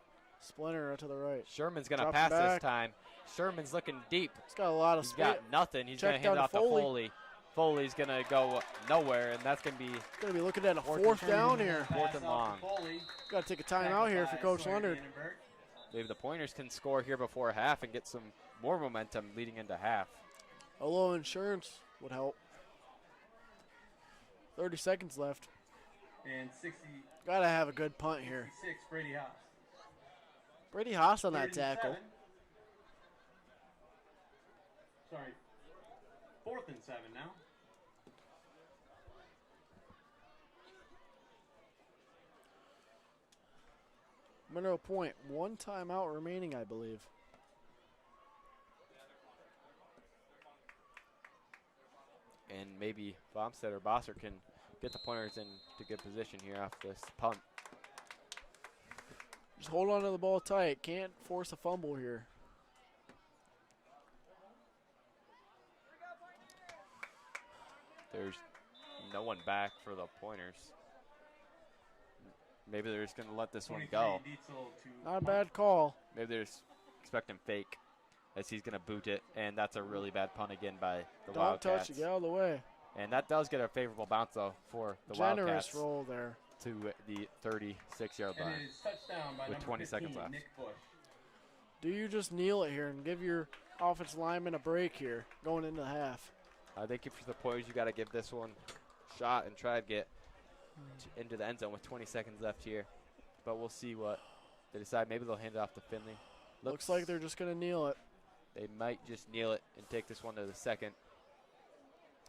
Splinter to the right. Sherman's going to Drop pass back. this time. Sherman's looking deep. He's got a lot of He's speed. got nothing. He's going to Check hand down off to to Foley. Foley. Foley's going to go nowhere, and that's going to be Going to be looking at a Fourth fourth and down here. Fourth and long. Got to take a timeout here for Coach Leonard. maybe the Pointers can score here before half and get some more momentum leading into half. A little insurance would help. 30 seconds left. And 60. Got to have a good punt here. 66, Brady Haas. Brady Haas on that 3rd and tackle. 7. Sorry. 4th and 7 now. Mineral Point, one timeout remaining, I believe. And maybe Bombstead or Bosser can get the Pointers into good position here off this punt. Just hold on to the ball tight. Can't force a fumble here. There's no one back for the Pointers. Maybe they're just going to let this one go. Not a bad call. Maybe they're just expecting fake as he's going to boot it, and that's a really bad punt again by the Don't Wildcats. touch it. Get out of the way. And that does get a favorable bounce, though, for the Generous Wildcats roll there. to the 36-yard And line. it is touchdown by With number 20 seconds 15, left. Nick Bush. Do you just kneel it here and give your offensive lineman a break here going into half? I think if you're the Pointers, you got to give this one a shot and try to get into the end zone with 20 seconds left here. But we'll see what they decide. Maybe they'll hand it off to Finley. Looks like they're just going to kneel it. They might just kneel it and take this one to the second.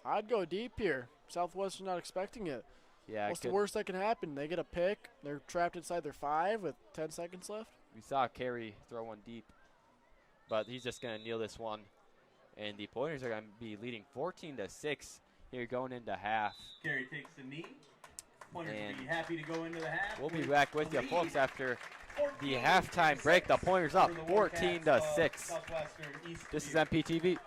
I'd go deep here. Southwestern not expecting it. Yeah, What's the worst that can happen? They get a pick. They're trapped inside their 5 with 10 seconds left. we saw Carey throw one deep, but he's just going to kneel this one. And the Pointers are going to be leading 14-6 here going into half. Gary takes the knee. Pointers And will be happy to go into the half. We'll be back with the you, lead. folks, after the 14 halftime break. The Pointers up for the Wildcats 14-6. of Southwestern East This is Dubuque. MPTV.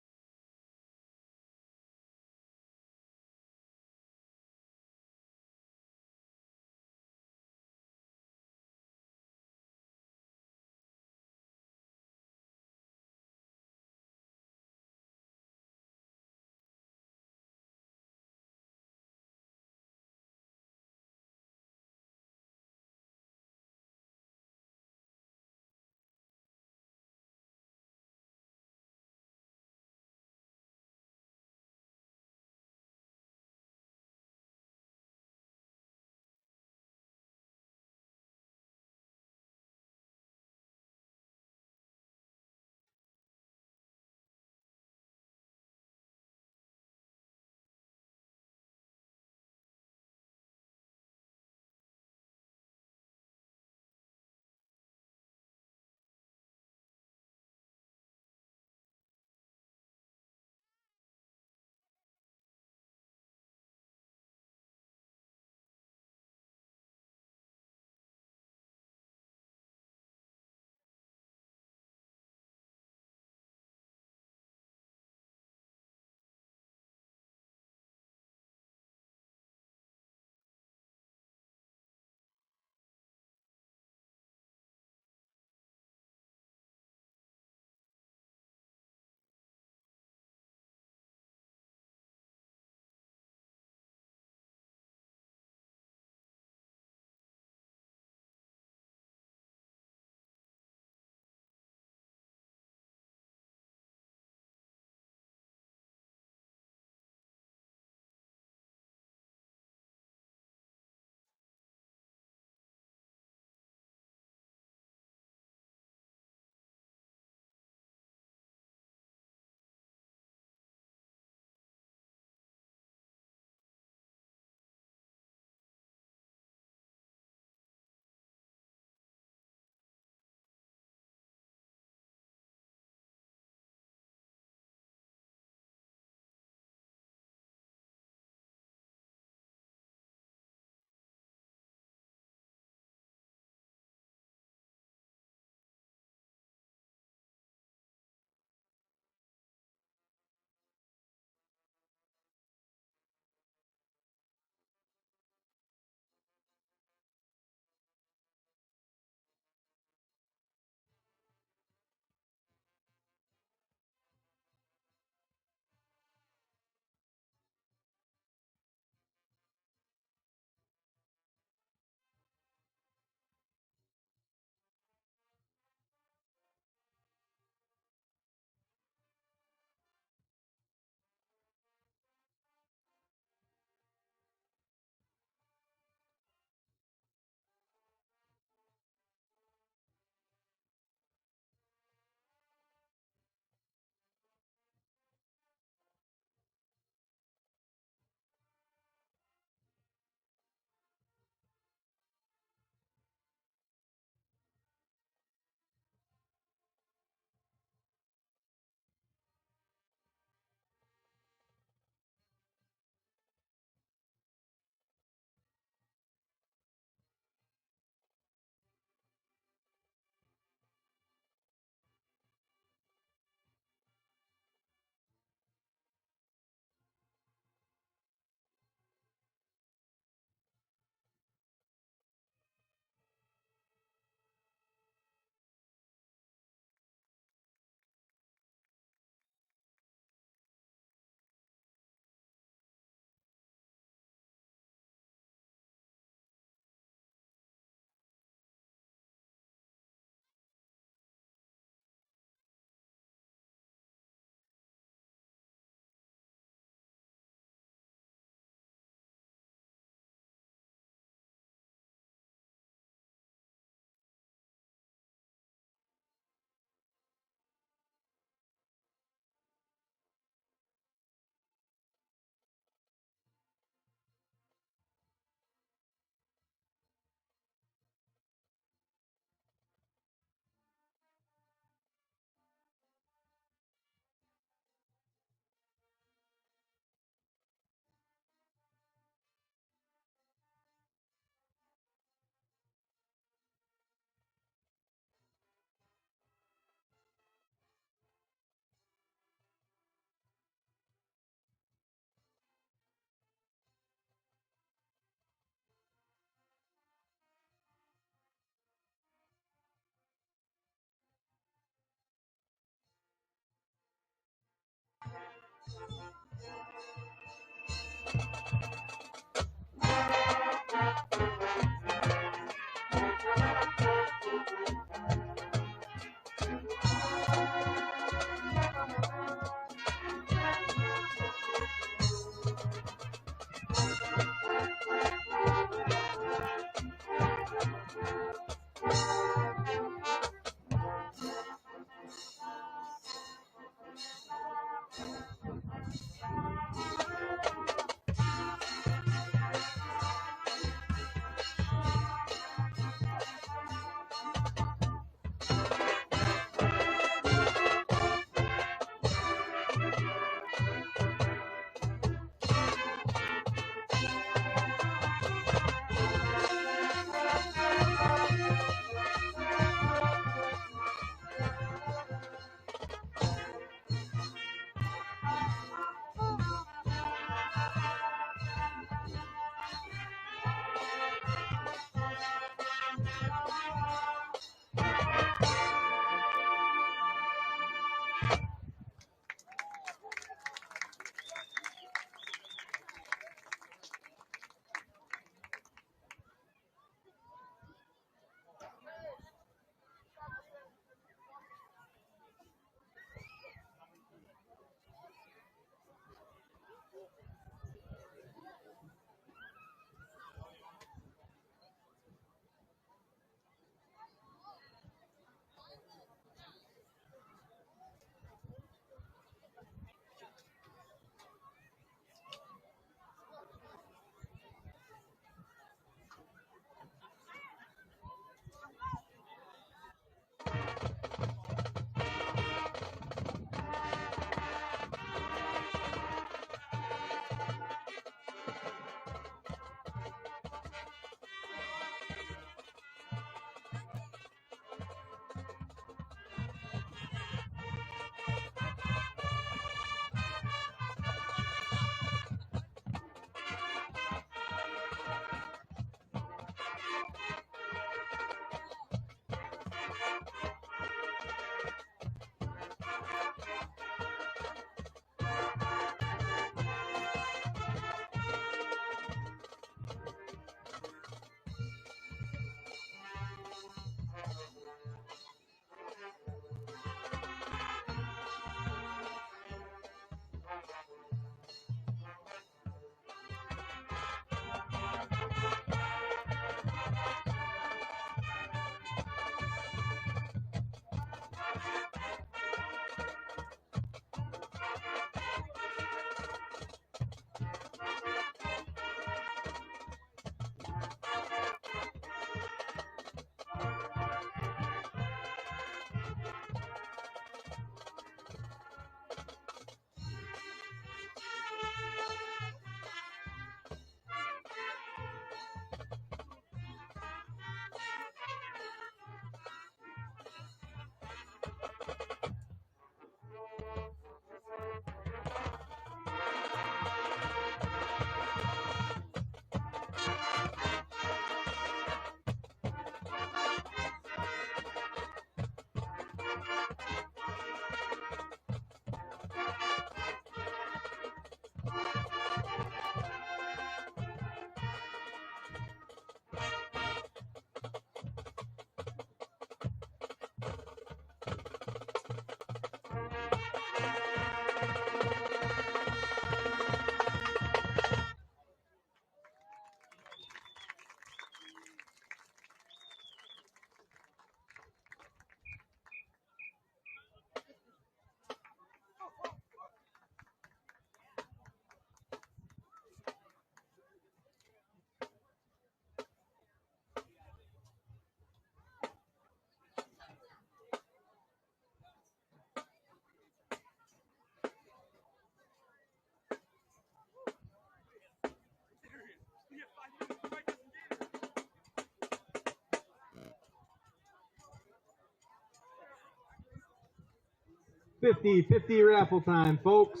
50-50 raffle time, folks.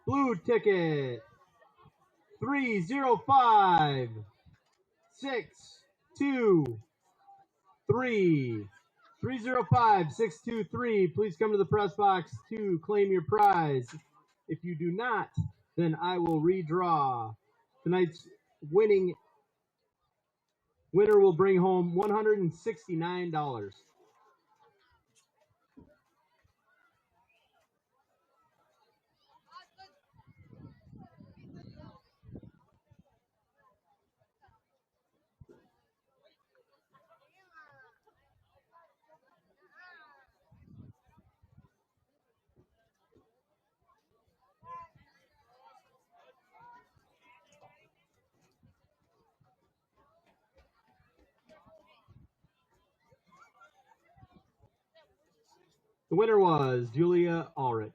Blue ticket 305 623. 305 623. Please come to the press box to claim your prize. If you do not, then I will redraw. Tonight's winner will bring home $169. The winner was Julia Ulrich.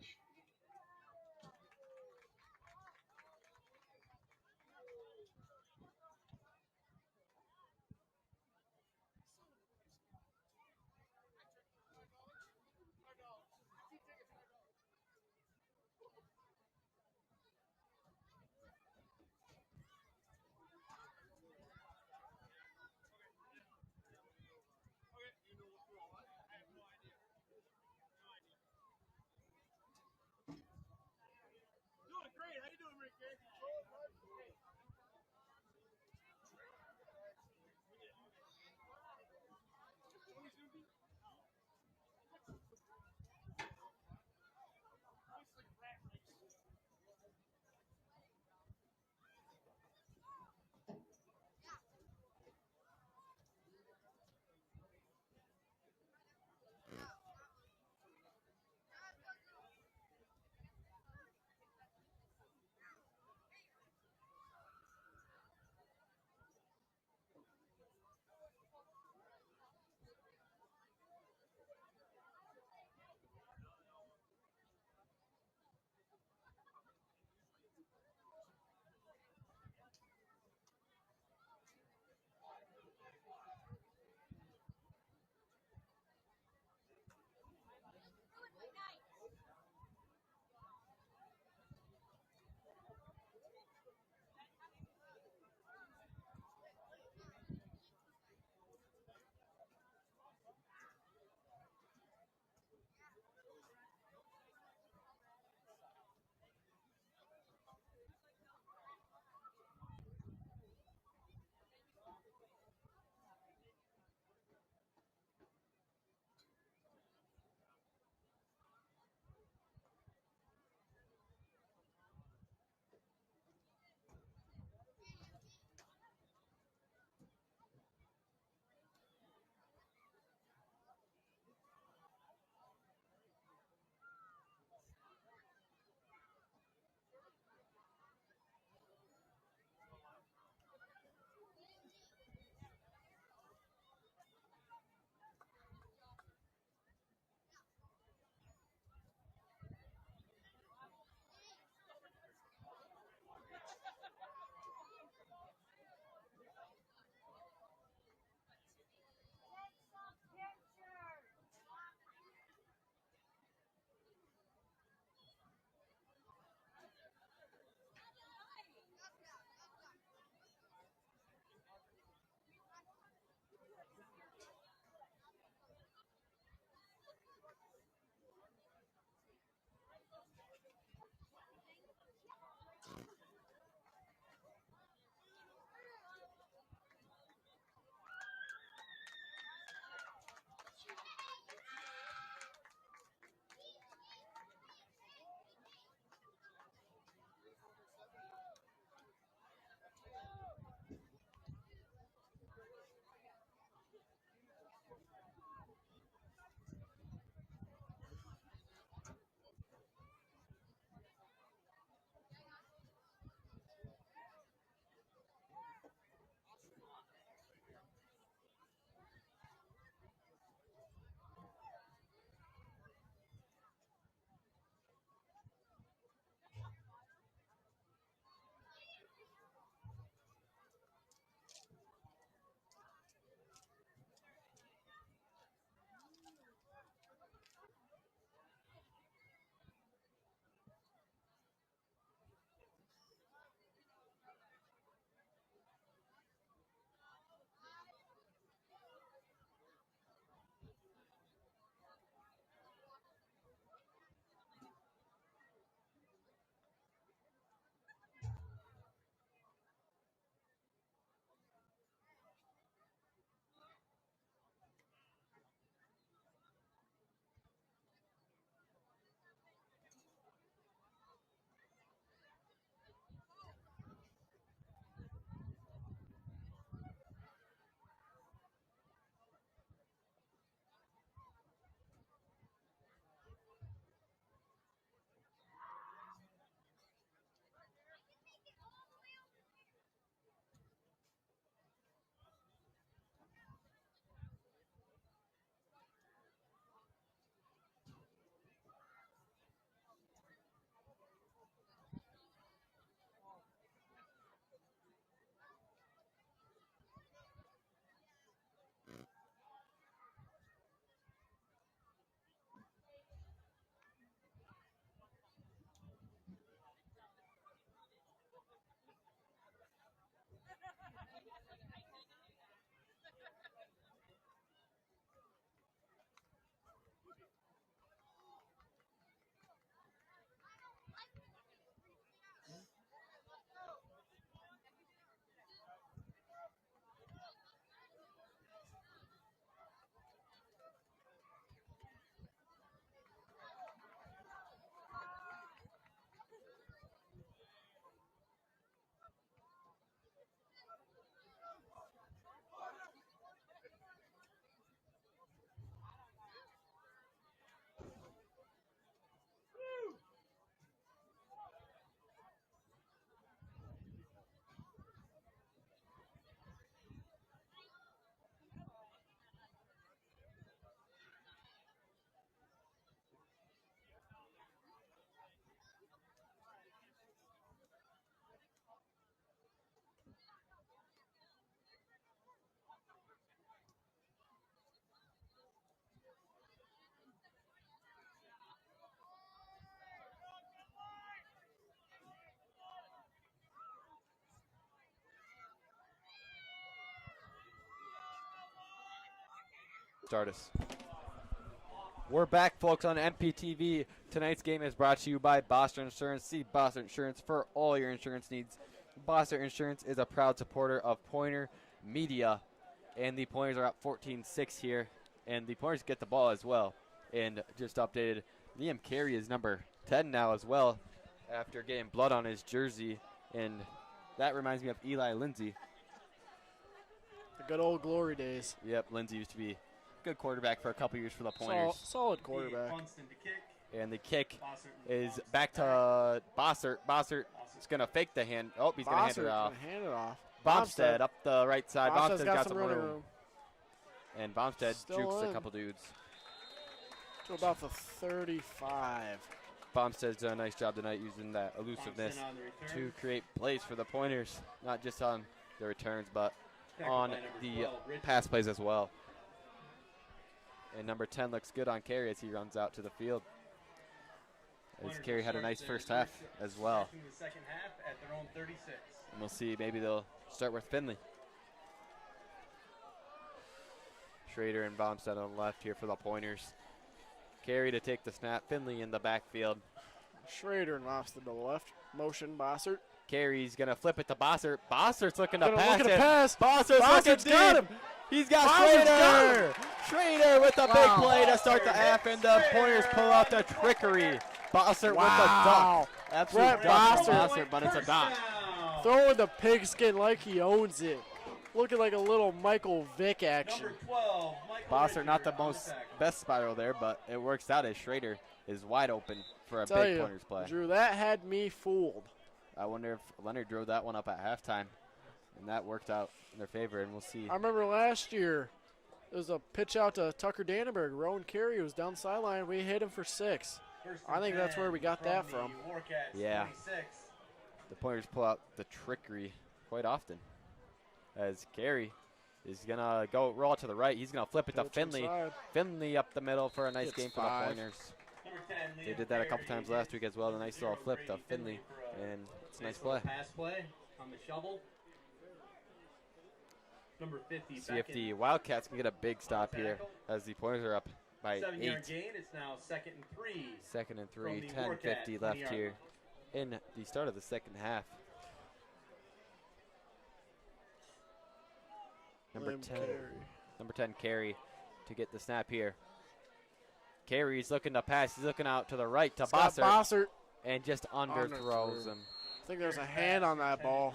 start us. We're back, folks, on MPTV. Tonight's game is brought to you by Boston Insurance. See Boston Insurance for all your insurance needs. Boston Insurance is a proud supporter of Pointer Media, and the Pointers are up 14-6 here, and the Pointers get the ball as well. And just updated, Liam Carey is number 10 now as well after getting blood on his jersey, and that reminds me of Eli Lindsay. The good old glory days. Yep, Lindsay used to be a good quarterback for a couple years for the Pointers. Solid quarterback. And the kick is back to Bossert. Bossert is going to fake the hand. Oh, he's going to hand it off. Bomstead up the right side. Bomstead's got some room. And Bomstead jukes a couple dudes. To about the 35. Bomstead's done a nice job tonight using that elusiveness to create plays for the Pointers, not just on the returns, but on the pass plays as well. And number 10 looks good on Carey as he runs out to the field. As Carey had a nice first half as well. And we'll see, maybe they'll start with Finley. Schrader and Bomstead on the left here for the Pointers. Carey to take the snap, Finley in the backfield. Schrader and Bomstead to the left. Motion, Bossert. Carey's going to flip it to Bossert. Bossert's looking to pass it. Bossert's looking got him. He's got Schrader. Schrader with a big play to start the half, and the Pointers pull out the trickery. Bossert with a duck. Absolute duck from Bossert, but it's a dot. Throwing the pigskin like he owns it. Looking like a little Michael Vick action. Bossert not the best spiral there, but it works out as Schrader is wide open for a big Pointers play. Drew, that had me fooled. I wonder if Leonard drove that one up at halftime, and that worked out in their favor, and we'll see. I remember last year, there was a pitch out to Tucker Dannenberg. Rowan Carey was down the sideline. We hit him for 6. I think that's where we got that from. Yeah. The Pointers pull out the trickery quite often. As Carey is going to go roll to the right. He's going to flip it to Finley. Finley up the middle for a nice game for the Pointers. They did that a couple times last week as well. A nice little flip to Finley, and it's a nice play. Pass play on the shovel. Number 50. See if the Wildcats can get a big stop here as the Pointers are up by 8. 7-yard gain. It's now 2nd and 3. 2nd and 3. 10:50 left here in the start of the second half. Number 10, Carey to get the snap here. Carey's looking to pass. He's looking out to the right to Bossert. And just underthrows him. I think there's a hand on that ball.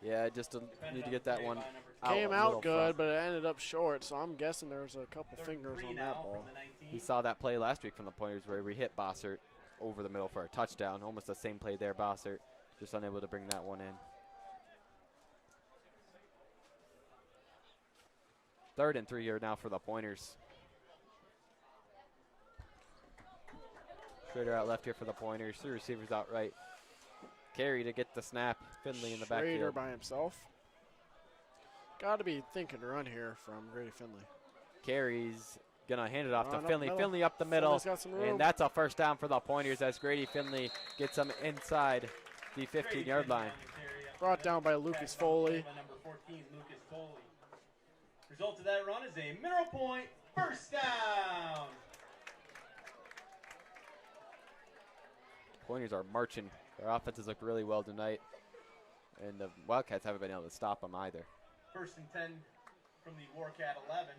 Yeah, just need to get that one out. Came out good, but it ended up short, so I'm guessing there's a couple fingers on that ball. We saw that play last week from the Pointers where we hit Bossert over the middle for a touchdown. Almost the same play there, Bossert. Just unable to bring that one in. 3rd and 3 here now for the Pointers. Schrader out left here for the Pointers. 3 receivers out right. Carey to get the snap. Finley in the backfield. Schrader by himself. Got to be thinking run here from Grady Finley. Carey's going to hand it off to Finley. Finley up the middle. And that's a first down for the Pointers as Grady Finley gets him inside the 15-yard line. Brought down by Lucas Foley. Number 14, Lucas Foley. Result of that run is a Mineral Point first down. Pointers are marching. Their offenses look really well tonight. And the Wildcats haven't been able to stop them either. 1st and 10 from the Warcat 11.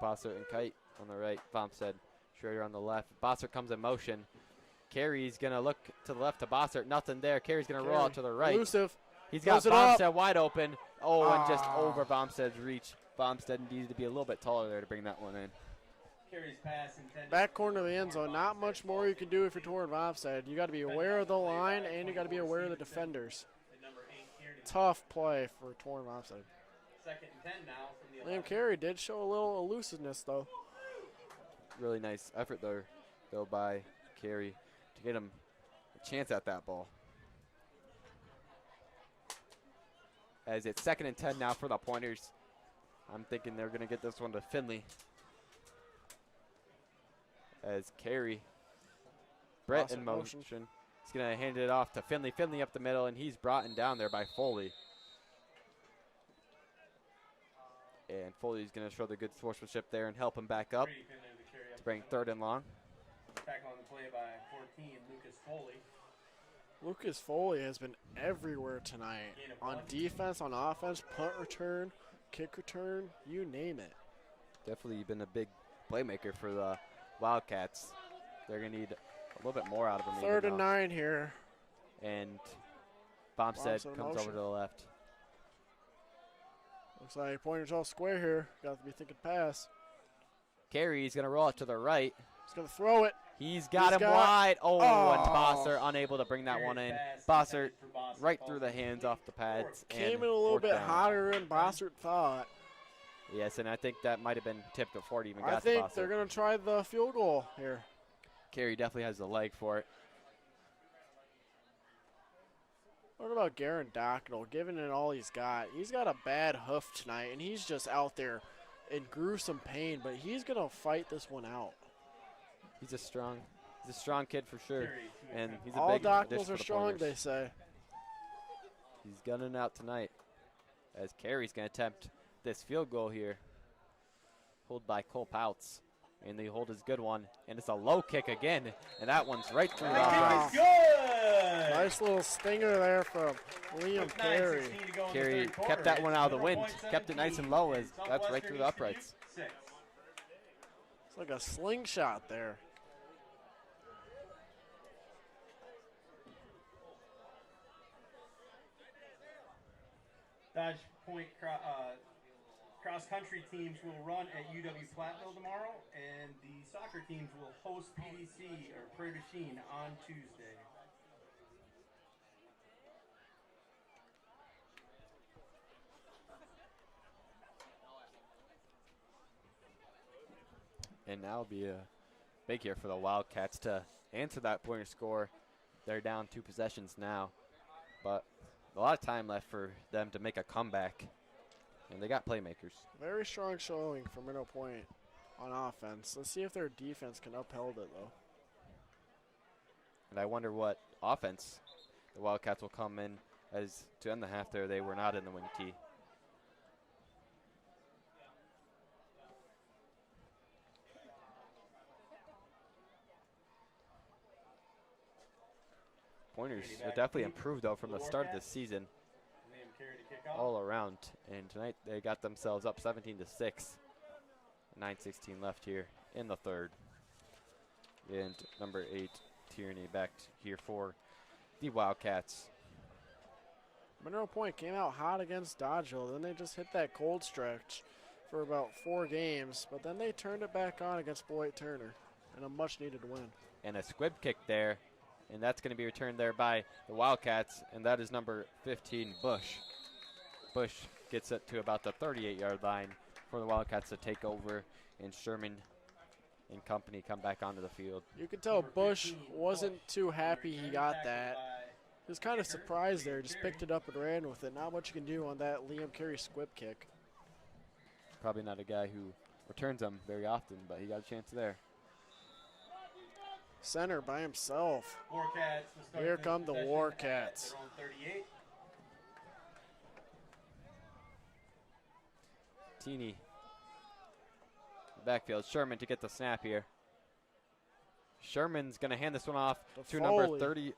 Bossert and Kite on the right. Bomstead, Schrader on the left. Bossert comes in motion. Carey's going to look to the left to Bossert. Nothing there. Carey's going to roll out to the right. Elusive. He's got Bomstead wide open. Oh, and just over Bomstead's reach. Bomstead needed to be a little bit taller there to bring that one in. Back corner of the end zone. Not much more you can do if you're Torrin Bomstead. You got to be aware of the line, and you got to be aware of the defenders. Tough play for Torrin Bomstead. 2nd and 10 now from the Liam Carey did show a little elusiveness, though. Really nice effort, though by Carey to get him a chance at that ball. As it's 2nd and 10 now for the Pointers. I'm thinking they're going to get this one to Finley. As Carey, Brett in motion. He's going to hand it off to Finley. Finley up the middle, and he's brought in down there by Foley. And Foley's going to show the good sportsmanship there and help him back up to bring 3rd and long. Tackle on the play by 14, Lucas Foley. Lucas Foley has been everywhere tonight. On defense, on offense, punt return, kick return, you name it. Definitely been a big playmaker for the Wildcats. They're going to need a little bit more out of him. 3rd and 9 here. And Bombstead comes over to the left. Looks like Pointer's all square here. Got to be thinking pass. Carey's going to roll it to the right. He's going to throw it. He's got him wide. Oh, and Bosser unable to bring that one in. Bosser right through the hands off the pads. Came in a little bit hotter than Bossert thought. Yes, and I think that might have been tipped before it even got to Bossert. I think they're going to try the field goal here. Carey definitely has the leg for it. What about Garen Docknell, giving it all he's got? He's got a bad hoof tonight, and he's just out there in gruesome pain, but he's going to fight this one out. He's a strong kid for sure, and he's a all big Docknells are strong, Pointers. they say. He's gunning out tonight as Carey's going to attempt this field goal here. Pulled by Cole Pouts, and they hold his good one, and it's a low kick again, and that one's right through the uprights. Good! Nice little stinger there from Liam Carey. Carey kept that one out of the wind, kept it nice and low as that's right through the uprights. It's like a slingshot there. Dodge Point cross-country teams will run at UW-Platteville tomorrow, and the soccer teams will host PDC or Prairie du Chien on Tuesday. And now will be a big year for the Wildcats to answer that Pointer score. They're down 2 possessions now, but a lot of time left for them to make a comeback, and they got playmakers. Very strong showing from Minnow Point on offense. Let's see if their defense can uphold it, though. And I wonder what offense the Wildcats will come in, as to end the half there, they were not in the wing tee. Pointers have definitely improved, though, from the start of the season all around. And tonight they got themselves up 17-6. 9:16 left here in the 3rd. And number 8, Tierney, back here for the Wildcats. Monroe Point came out hot against Dodgeville. Then they just hit that cold stretch for about 4 games. But then they turned it back on against Beloit Turner in a much-needed win. And a squib kick there. And that's going to be returned there by the Wildcats, and that is number 15, Bush. Bush gets it to about the 38-yard line for the Wildcats to take over, and Sherman and company come back onto the field. You could tell Bush wasn't too happy he got that. He was kind of surprised there, just picked it up and ran with it. Not much you can do on that Liam Carey squib kick. Probably not a guy who returns them very often, but he got a chance there. Center by himself. Warcats. Here come the Warcats. Teeny. Backfield. Sherman to get the snap here. Sherman's going to hand this one off to number 30.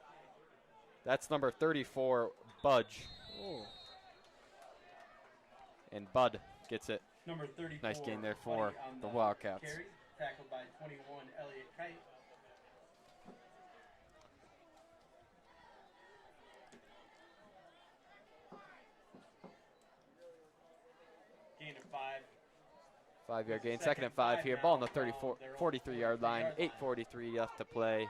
That's number 34, Budge. Oh. And Bud gets it. Number 34. Nice gain there for the Wildcats. Carry, tackled by 21, Elliott Kite. Gain of 5. 5-yard gain, 2nd and 5 here. Ball on the 43-yard line. 8:43 left to play.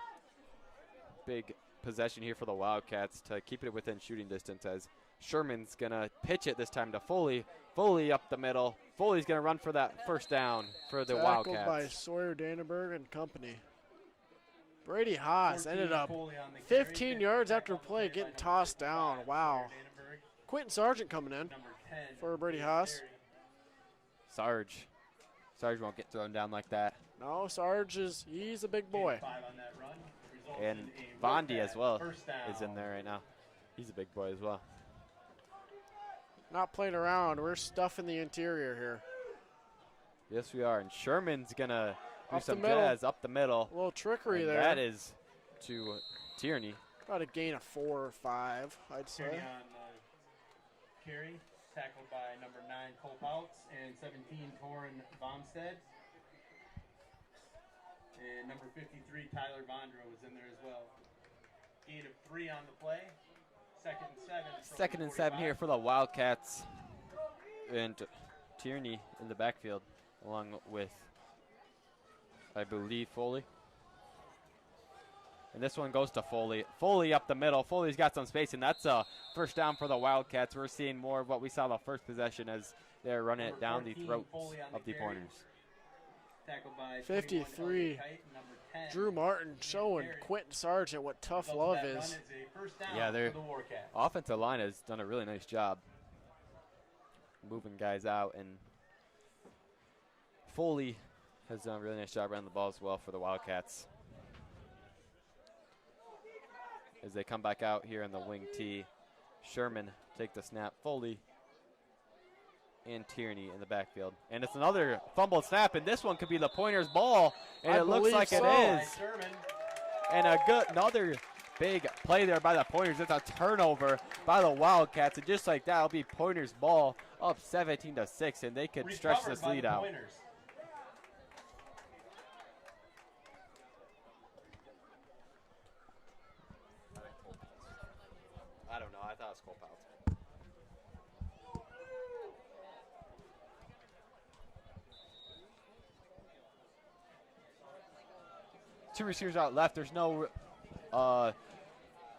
Big possession here for the Wildcats to keep it within shooting distance, as Sherman's going to pitch it this time to Foley. Foley up the middle. Foley's going to run for that first down for the Wildcats. Tackled by Sawyer Dannenberg and company. Brady Haas ended up 15 yards after play getting tossed down. Wow. Quentin Sargent coming in for Brady Haas. Sarge won't get thrown down like that. No, Sarge he's a big boy. And Bondi as well is in there right now. He's a big boy as well. Not playing around. We're stuffing the interior here. Yes, we are. And Sherman's going to do Up the some middle. jazz up the middle. A little trickery And there. that is to Tierney. About a gain of 4 or 5, I'd say. Tierney on carry, tackled by number 9 Cole Pouts and 17 Torin Bomstead. And number 53 Tyler Vondro was in there as well. Gain of 3 on the play. Second and 7. from Second the and 7 here 45. for the Wildcats. And Tierney in the backfield along with, I believe, Foley. And this one goes to Foley. Foley up the middle. Foley's got some space, and that's a first down for the Wildcats. We're seeing more of what we saw the first possession as they're running it Number down the 14, throats Foley on of the carry. Pointers. Tackled by 53. 21 Kite, number 10. Drew Martin showing carry. Quentin Sargent what tough Result of love that run is. a first down Yeah, they're for the Warcats. offensive line has done a really nice job moving guys out, and Foley has done a really nice job running the ball as well for the Wildcats. As they come back out here in the wing tee, Sherman take the snap, Foley and Tierney in the backfield. And it's another fumbled snap, and this one could be the Pointers' ball, and I it looks believe like it so. is. Sherman. And another big play there by the Pointers. It's a turnover by the Wildcats, and just like that, it'll be Pointers' ball up 17-6, and they could stretch Recovered this by lead the out. Pointers. I don't know. I thought it was Cole Pouts. Two receivers out left. There's no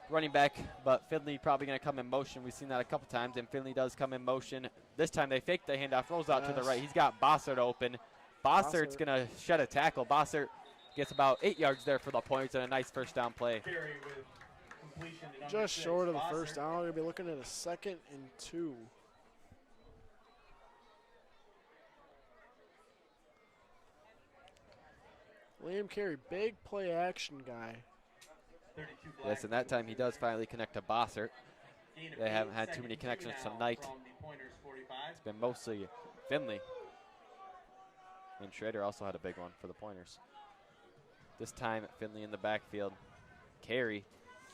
running back, but Finley probably going to come in motion. We've seen that a couple times, and Finley does come in motion. This time they fake the handoff, rolls out to the Yes. right. He's got Bossert open. Bossert's Bossert. going to shed a tackle. Bossert gets about 8 yards there for the Pointers and a nice first down play. Carry with completion to number Just 6, short of the Bossert. first down. We're going to be looking at a 2nd and 2. Liam Carey, big play action guy. 32 Yes, Black. and that time he does finally connect to Bossert. Gain of They 8, haven't had too second many and 2 connections now tonight. from the Pointers 45. It's been mostly Finley. And Schrader also had a big one for the Pointers. This time, Finley in the backfield. Carey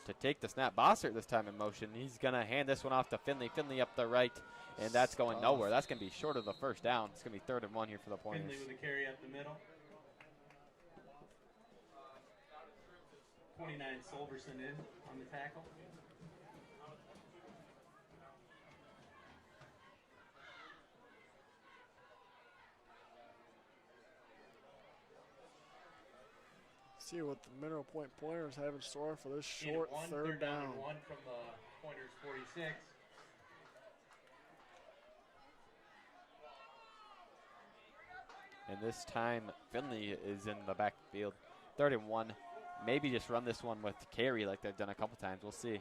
to take the snap. Bossert this time in motion. He's going to hand this one off to Finley. Finley up the right, and that's going nowhere. That's going to be short of the first down. It's going to be 3rd and 1 here for the Pointers. Finley with a carry up the middle. 29 Solverson in on the tackle. See what the Mineral Point Pointers have in store for this Gain of short 1, 3rd down. and 1 from the Pointers 46. And this time, Finley is in the backfield. 3rd and 1. Maybe just run this one with Carey like they've done a couple times. We'll see.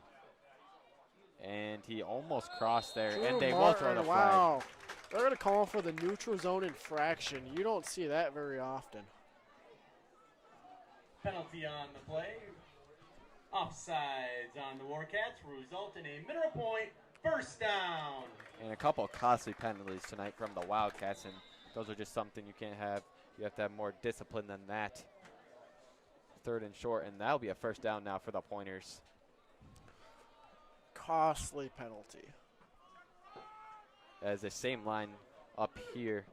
And he almost crossed there, Drew and they will Martin, throw the flag. wow. They're going to call for the neutral zone infraction. You don't see that very often. Penalty on the play. Offsides on the Warcats will result in a Mineral Point first down. And a couple of costly penalties tonight from the Wildcats, and those are just something you can't have. You have to have more discipline than that. 3rd and short, and that'll be a first down now for the Pointers. Costly penalty. As the same line up here.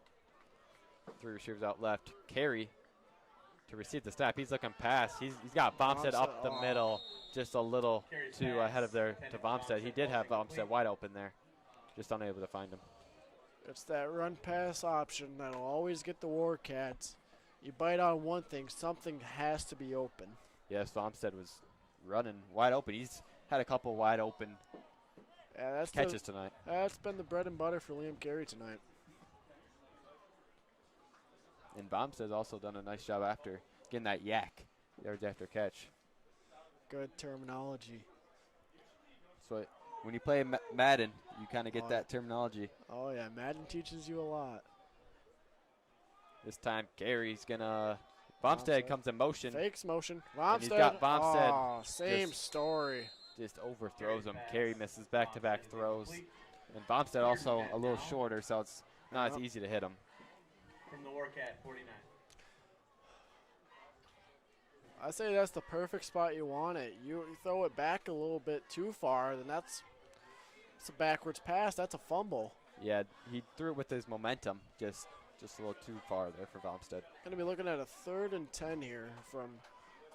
3 receivers out left. Carey to receive the snap. He's looking past. He's got Bomstead up the Bomstead, middle, just a little Carries too pass, ahead of there to intended Bomstead. He did have falls Bomstead incomplete. wide open there, just unable to find him. It's that run pass option that'll always get the Warcats. You bite on one thing, something has to be open. Yes, Bomstead was running wide open. He's had a couple wide open Yeah, that's catches tonight. that's been the bread and butter for Liam Carey tonight. And Bomstead's also done a nice job after getting that yak yards after catch. Good terminology. So when you play Madden, you kind of get Oh, that terminology. Oh yeah, Madden teaches you a lot. This time, Carey's gonna. Bomstead Bomstead. comes in motion, Fakes motion. And he's Bomstead. got Bomstead Oh, same just- story. just overthrows him. pass. Carey misses back-to-back Bomstead is throws, incomplete. and Bomstead also a little Now. shorter, so it's not as Yep. easy to hit him. from the Warcat 49. I say that's the perfect spot you want it. You throw it back a little bit too far, then that's a backwards pass. That's a fumble. Yeah, he threw it with his momentum, just a little too far there for Valmstead. Going to be looking at a 3rd and 10 here from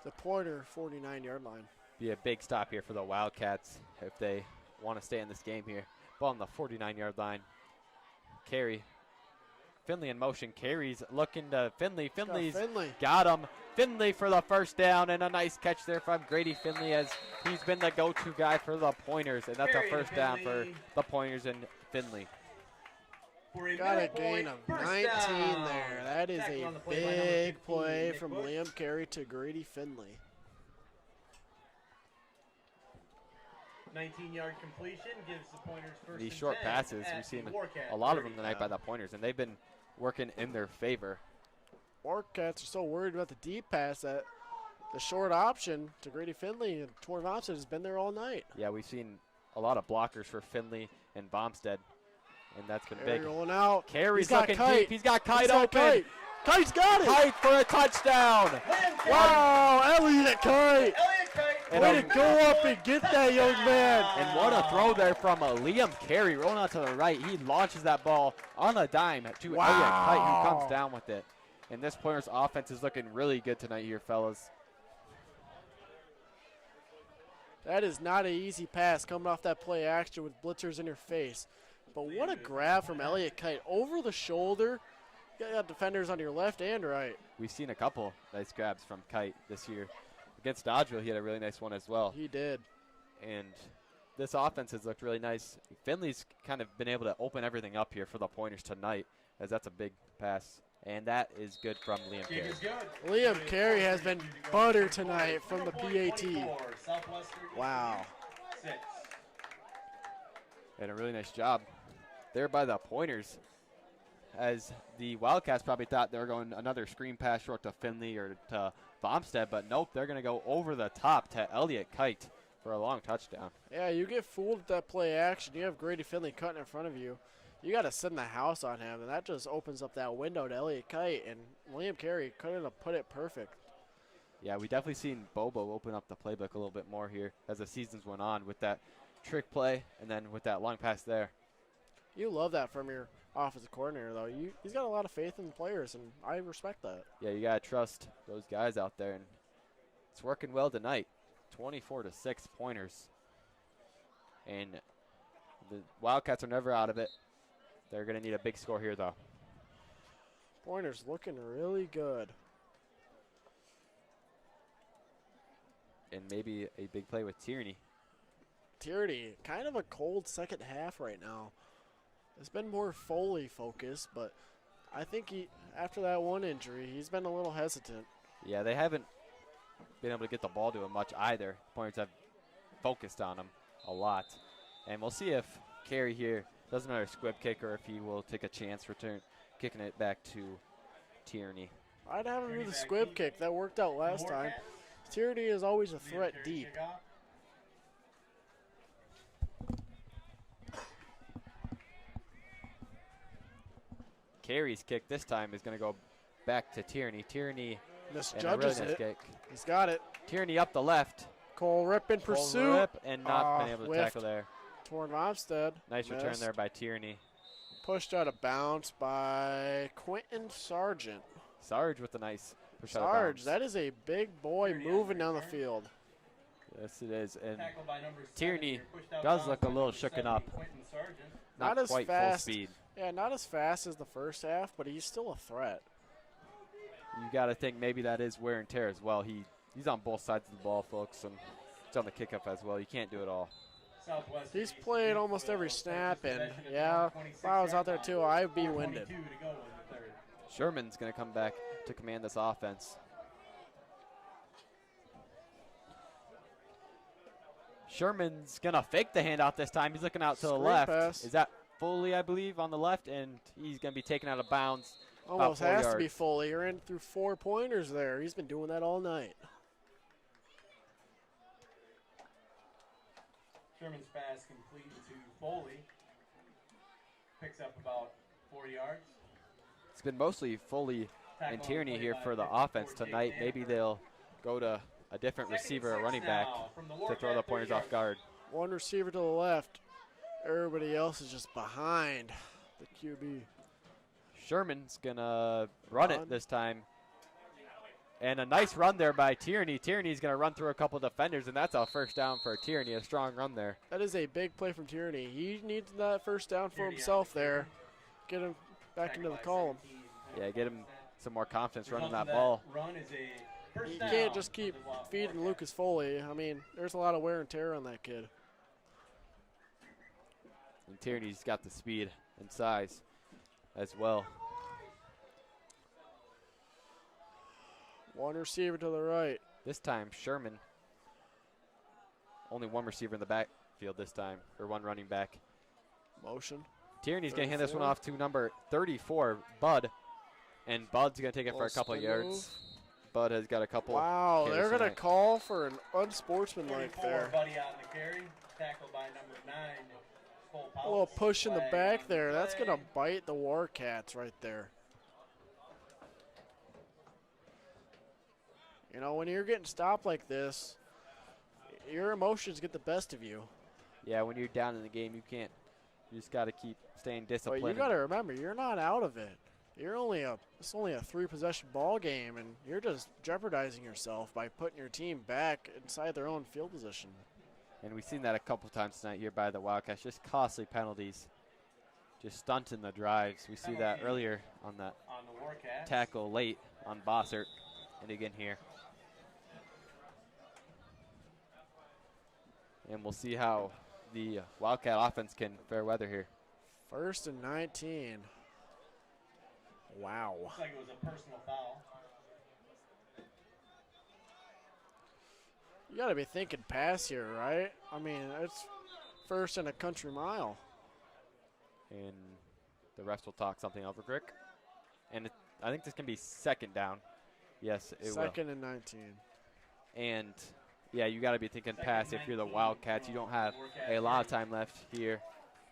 the Pointer 49-yard line. Be a big stop here for the Wildcats if they want to stay in this game here. Ball on the 49-yard line. Carry. Finley in motion. Carries looking to Finley. Finley's got him. Finley for the first down, and a nice catch there from Grady Finley, as he's been the go-to guy for the Pointers, and that's a first down for the Pointers and Finley. Got a gain of 19 there. That is a big play from Liam Carey to Grady Finley. 19-yard completion gives the Pointers first. These short passes, we've seen a lot of them tonight by the Pointers, and they've been working in their favor. Warcats are so worried about the deep pass that the short option to Grady Finley and Tor Vomstead has been there all night. Yeah, we've seen a lot of blockers for Finley and Vomstead, and that's been Carey big. rolling out. Carey's looking deep. He's got Kite got open. Kite. Kite's got it. Kite for a touchdown. Wow, Elliott Kite. And Way to go up and get that young man. And what a throw there from Liam Carey, rolling out to the right. He launches that ball on a dime to Elliott Kite, who comes down with it. And this Pointers offense is looking really good tonight here, fellas. That is not an easy pass coming off that play action with blitzers in your face. But what a grab from Elliott Kite over the shoulder. You got defenders on your left and right. We've seen a couple nice grabs from Kite this year. Against Dodgeville, he had a really nice one as well. He did. And this offense has looked really nice. Finley's kind of been able to open everything up here for the Pointers tonight, as that's a big pass. And that is good from Liam Carey. Liam Carey has been butter tonight from the PAT. Wow. And a really nice job there by the Pointers, as the Wildcats probably thought they were going another screen pass short to Finley or to Vomstead, but nope, they're going to go over the top to Elliott Kite for a long touchdown. Yeah, you get fooled at that play action. You have Grady Finley cutting in front of you. You got to send the house on him, and that just opens up that window to Elliott Kite, and Liam Carey couldn't have put it perfect. Yeah, we definitely seen Bobo open up the playbook a little bit more here as the seasons went on with that trick play and then with that long pass there. You love that from your offensive coordinator, though. He's got a lot of faith in the players, and I respect that. Yeah, you got to trust those guys out there, and it's working well tonight. 24-6 Pointers. And the Wildcats are never out of it. They're going to need a big score here, though. Pointers looking really good. And maybe a big play with Tierney. Tierney, kind of a cold second half right now. It's been more Foley focused, but I think after that one injury, he's been a little hesitant. Yeah, they haven't been able to get the ball to him much either. Pointers have focused on him a lot. And we'll see if Carey here does another squib kick or if he will take a chance kicking it back to Tierney. I'd have him do the squib kick. That worked out last time. Tierney is always a threat deep. Carey's kick this time is going to go back to Tierney. Tierney misjudges really nice it. Kick. He's got it. Tierney up the left. Cole Rip in pursuit. Rip and not been able to tackle there. Torn Vomstead. Nice return there by Tierney. Pushed out of bounds by Quentin Sargent. Sarge with a nice push out of Sarge, bounds. that is a big boy moving down the field. Yes, it is. And Tierney does look a little shooken up. Not as quite fast. Full speed. Yeah, not as fast as the first half, but he's still a threat. You got to think maybe that is wear and tear as well. He's on both sides of the ball, folks, and it's on the kickoff as well. You can't do it all. He's played almost every snap, and yeah, if I was out there too, I'd be winded. Sherman's going to come back to command this offense. Sherman's going to fake the handoff this time. He's looking out to the left. Pass. Is that Foley, I believe, on the left? And he's going to be taken out of bounds. Almost has to be Foley. He ran through 4 pointers there. He's been doing that all night. Sherman's pass complete to Foley. Picks up about 4 yards. It's been mostly Foley and Tierney here for the offense tonight. Maybe they'll go to a different receiver or running back to throw the Pointers off guard. One receiver to the left. Everybody else is just behind the QB. Sherman's going to run it this time. And a nice run there by Tierney. Tierney's going to run through a couple defenders, and that's a first down for Tierney. A strong run there. That is a big play from Tierney. He needs that first down for himself there. Get him back into the column. Yeah, get him some more confidence running that ball. You can't just keep feeding Lucas Foley. I mean, there's a lot of wear and tear on that kid. And Tierney's got the speed and size as well. One receiver to the right. This time, Sherman. Only one receiver in the backfield this time, or one running back. Motion. Tierney's going to hand this one off to number 34, Bud. And Bud's going to take it for a couple of yards. Bud has got a couple. Wow, they're going to call for an unsportsmanlike there. Buddy out in the carry, tackled by number 9. A little push in the back there. That's going to bite the Warcats right there. You know, when you're getting stopped like this, your emotions get the best of you. Yeah, when you're down in the game, you can't. You just got to keep staying disciplined. But you got to remember, you're not out of it. It's only a 3-possession ball game, and you're just jeopardizing yourself by putting your team back inside their own field position. And we've seen that a couple times tonight here by the Wildcats. Just costly penalties, just stunting the drives. We see that earlier on that tackle late on Bossert, and again here. And we'll see how the Wildcat offense can fare weather here. 1st and 19. Wow. Looks like it was a personal foul. You got to be thinking pass here, right? I mean, it's 1st and a country mile. And the refs will talk something over Crick. And I think this can be 2nd down. Yes, it will. 2nd and 19. And yeah, you got to be thinking pass if you're the Wildcats. You don't have a lot of time left here.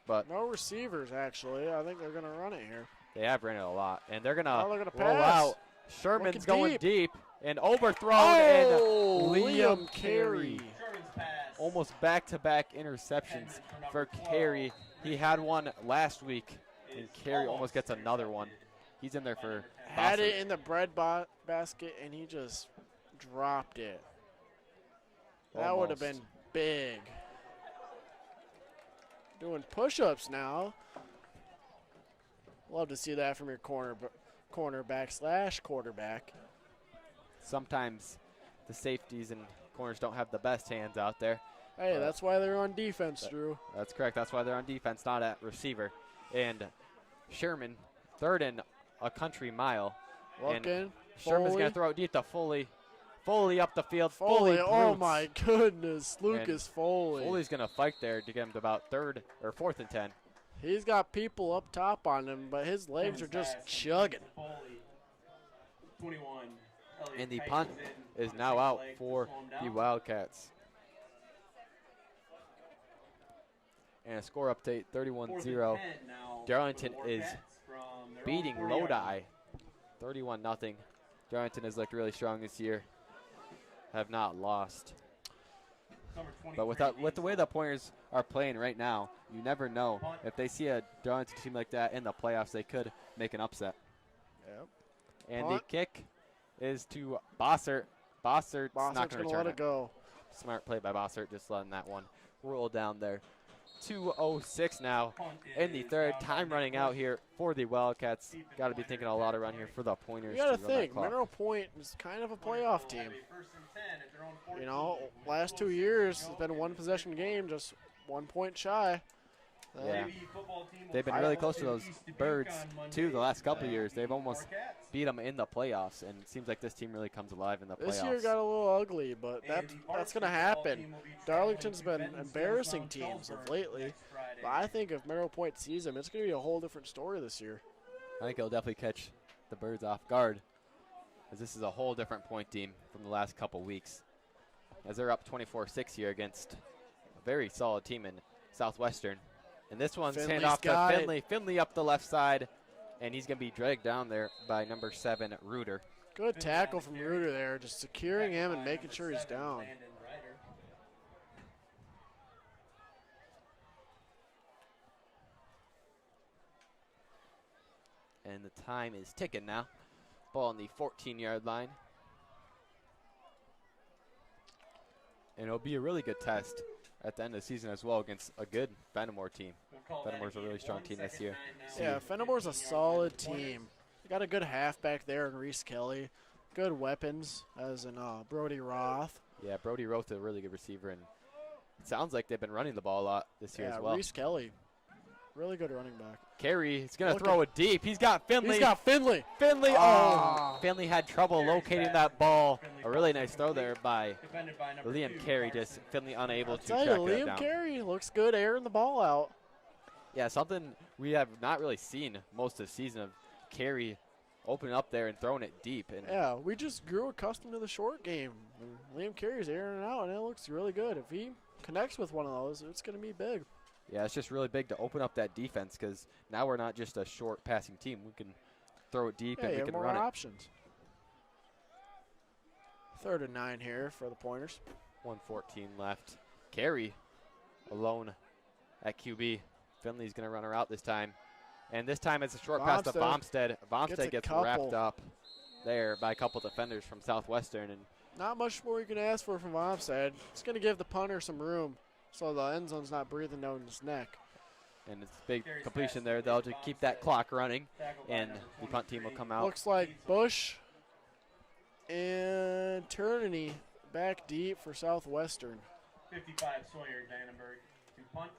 But no receivers, actually. I think they're going to run it here. They have ran it a lot. And they're going to roll pass. out. Sherman's going deep and overthrown. Oh, and Liam Carey. Almost back-to-back interceptions for Carey. He had one last week, and Carey almost gets another one. He's in there for Had it in the bread basket, and he just dropped it. That would have been big. Doing push-ups now. Love to see that from your cornerback / quarterback. Sometimes the safeties and corners don't have the best hands out there. Hey, that's why they're on defense, Drew. That's correct. That's why they're on defense, not at receiver. And Sherman, 3rd and a country mile. Looking. Sherman's going to throw it deep to Foley. Foley up the field. Foley, oh my goodness, Lucas Foley. Foley's going to fight there to get him to about 3rd or 4th and 10. He's got people up top on him, but his legs are just chugging. 21. And the punt is now out for the Wildcats. And a score update, 31-0. Darlington is beating Lodi, 31-0. Darlington has looked really strong this year. Have not lost. But with the way the Pointers are playing right now, you never know. If they see a Darlington team like that in the playoffs, they could make an upset. Yep. And the kick is to Bossert. Bossert's not going to return let it go. Smart play by Bossert, just letting that one roll down there. 2:06 now in the 3rd. Time running out here for the Wildcats. Got to be thinking a lot of run here for the Pointers. You got to think, Mineral Point is kind of a playoff team. You know, last 2 years it's been a 1-possession game, just 1 point shy. Yeah, they've been really close to those Birds too the last couple of years. They've almost beat them in the playoffs, and it seems like this team really comes alive in the playoffs. This year got a little ugly, but that's going to happen. Darlington's been embarrassing teams of lately, but I think if Mineral Point sees them, it's going to be a whole different story this year. I think it'll definitely catch the Birds off guard, as this is a whole different Point team from the last couple weeks, as they're up 24-6 here against a very solid team in Southwestern. And this one's hand off to Finley. Finley up the left side. and he's going to be dragged down there by number 7, Reuter. Good tackle from Reuter there, just securing him and making sure he's down. And the time is ticking now. Ball on the 14-yard line. And it'll be a really good test at the end of the season as well against a good Fenimore team. Fenimore's a really strong team this year. Yeah, Fenimore's a solid team. They got a good halfback there in Reese Kelly. Good weapons, as in Brody Roth. Yeah, Brody Roth's a really good receiver, and it sounds like they've been running the ball a lot this year as well. Reese Kelly, really good running back. Carey is going to throw it deep. He's got Finley. He's got Finley. Finley, oh! Finley had trouble locating that ball. A really nice throw there by Liam Carey, just Finley unable to track it down. Liam Carey looks good airing the ball out. Yeah, something we have not really seen most of the season of Carey opening up there and throwing it deep. And yeah, we just grew accustomed to the short game. And Liam Carey's airing it out, and it looks really good. If he connects with one of those, it's going to be big. Yeah, it's just really big to open up that defense because now we're not just a short passing team. We can throw it deep and we can more run it. Options. 3rd and 9 here for the Pointers. 1:14 left. Carey alone at QB. Finley's going to run her out this time. And this time it's a short pass to Bomstead. Bomstead gets wrapped up there by a couple defenders from Southwestern. And not much more you can ask for from Bomstead. It's going to give the punter some room so the end zone's not breathing down his neck. And it's a big completion there. They'll just keep that clock running, and the punt team will come out. Looks like Bush and Turney back deep for Southwestern. 55 Sawyer Dannenberg to punt.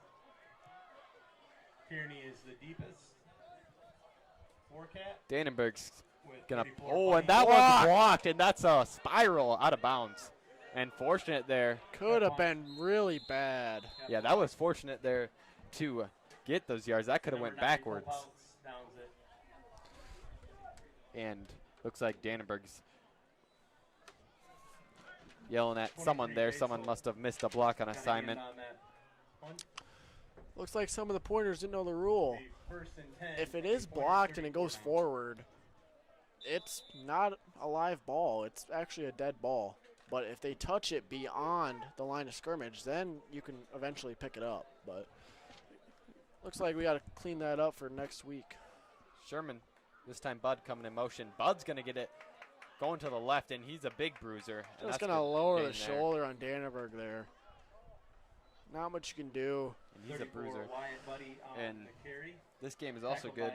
Tierney is the deepest. Dannenberg's going to, and that one's blocked, and that's a spiral out of bounds. And fortunate there. Could have been really bad. Yeah, that was fortunate there to get those yards. That could have went backwards. And looks like Dannenberg's yelling at someone there. Someone must have missed a block on assignment. Looks like some of the Pointers didn't know the rule. If it is blocked and it goes forward, it's not a live ball. It's actually a dead ball. But if they touch it beyond the line of scrimmage, then you can eventually pick it up. But looks like we got to clean that up for next week. Sherman, this time Bud coming in motion. Bud's going to get it going to the left, and he's a big bruiser. Just going to lower the shoulder on Dannenberg there. Not much you can do. And he's a bruiser. And this game is also good.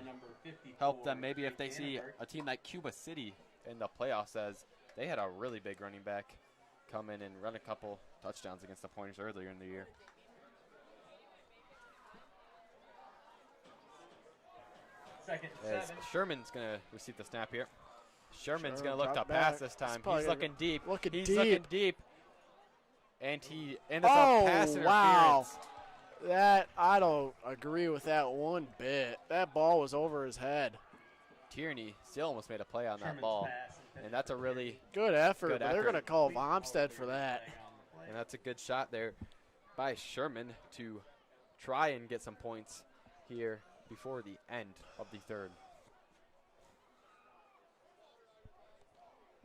Help them maybe if they see a team like Cuba City in the playoffs, as they had a really big running back come in and run a couple touchdowns against the Pointers earlier in the year. As Sherman's going to receive the snap here. Sherman's going to look to pass this time. He's looking deep. He's looking deep. And it's a pass interference. Wow. That, I don't agree with that one bit. That ball was over his head. Tierney still almost made a play on that ball. And that's a really good effort. They're going to call Vomstead for that. And that's a good shot there by Sherman to try and get some points here before the end of the third.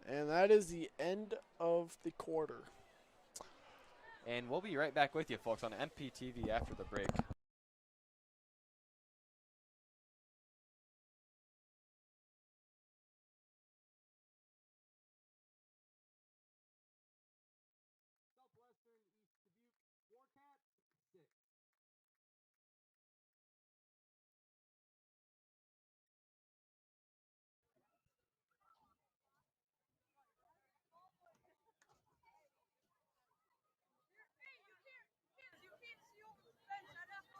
And that is the end of the quarter. And we'll be right back with you, folks, on MPTV after the break. Southwestern, East Dubuque, Warcat, 6.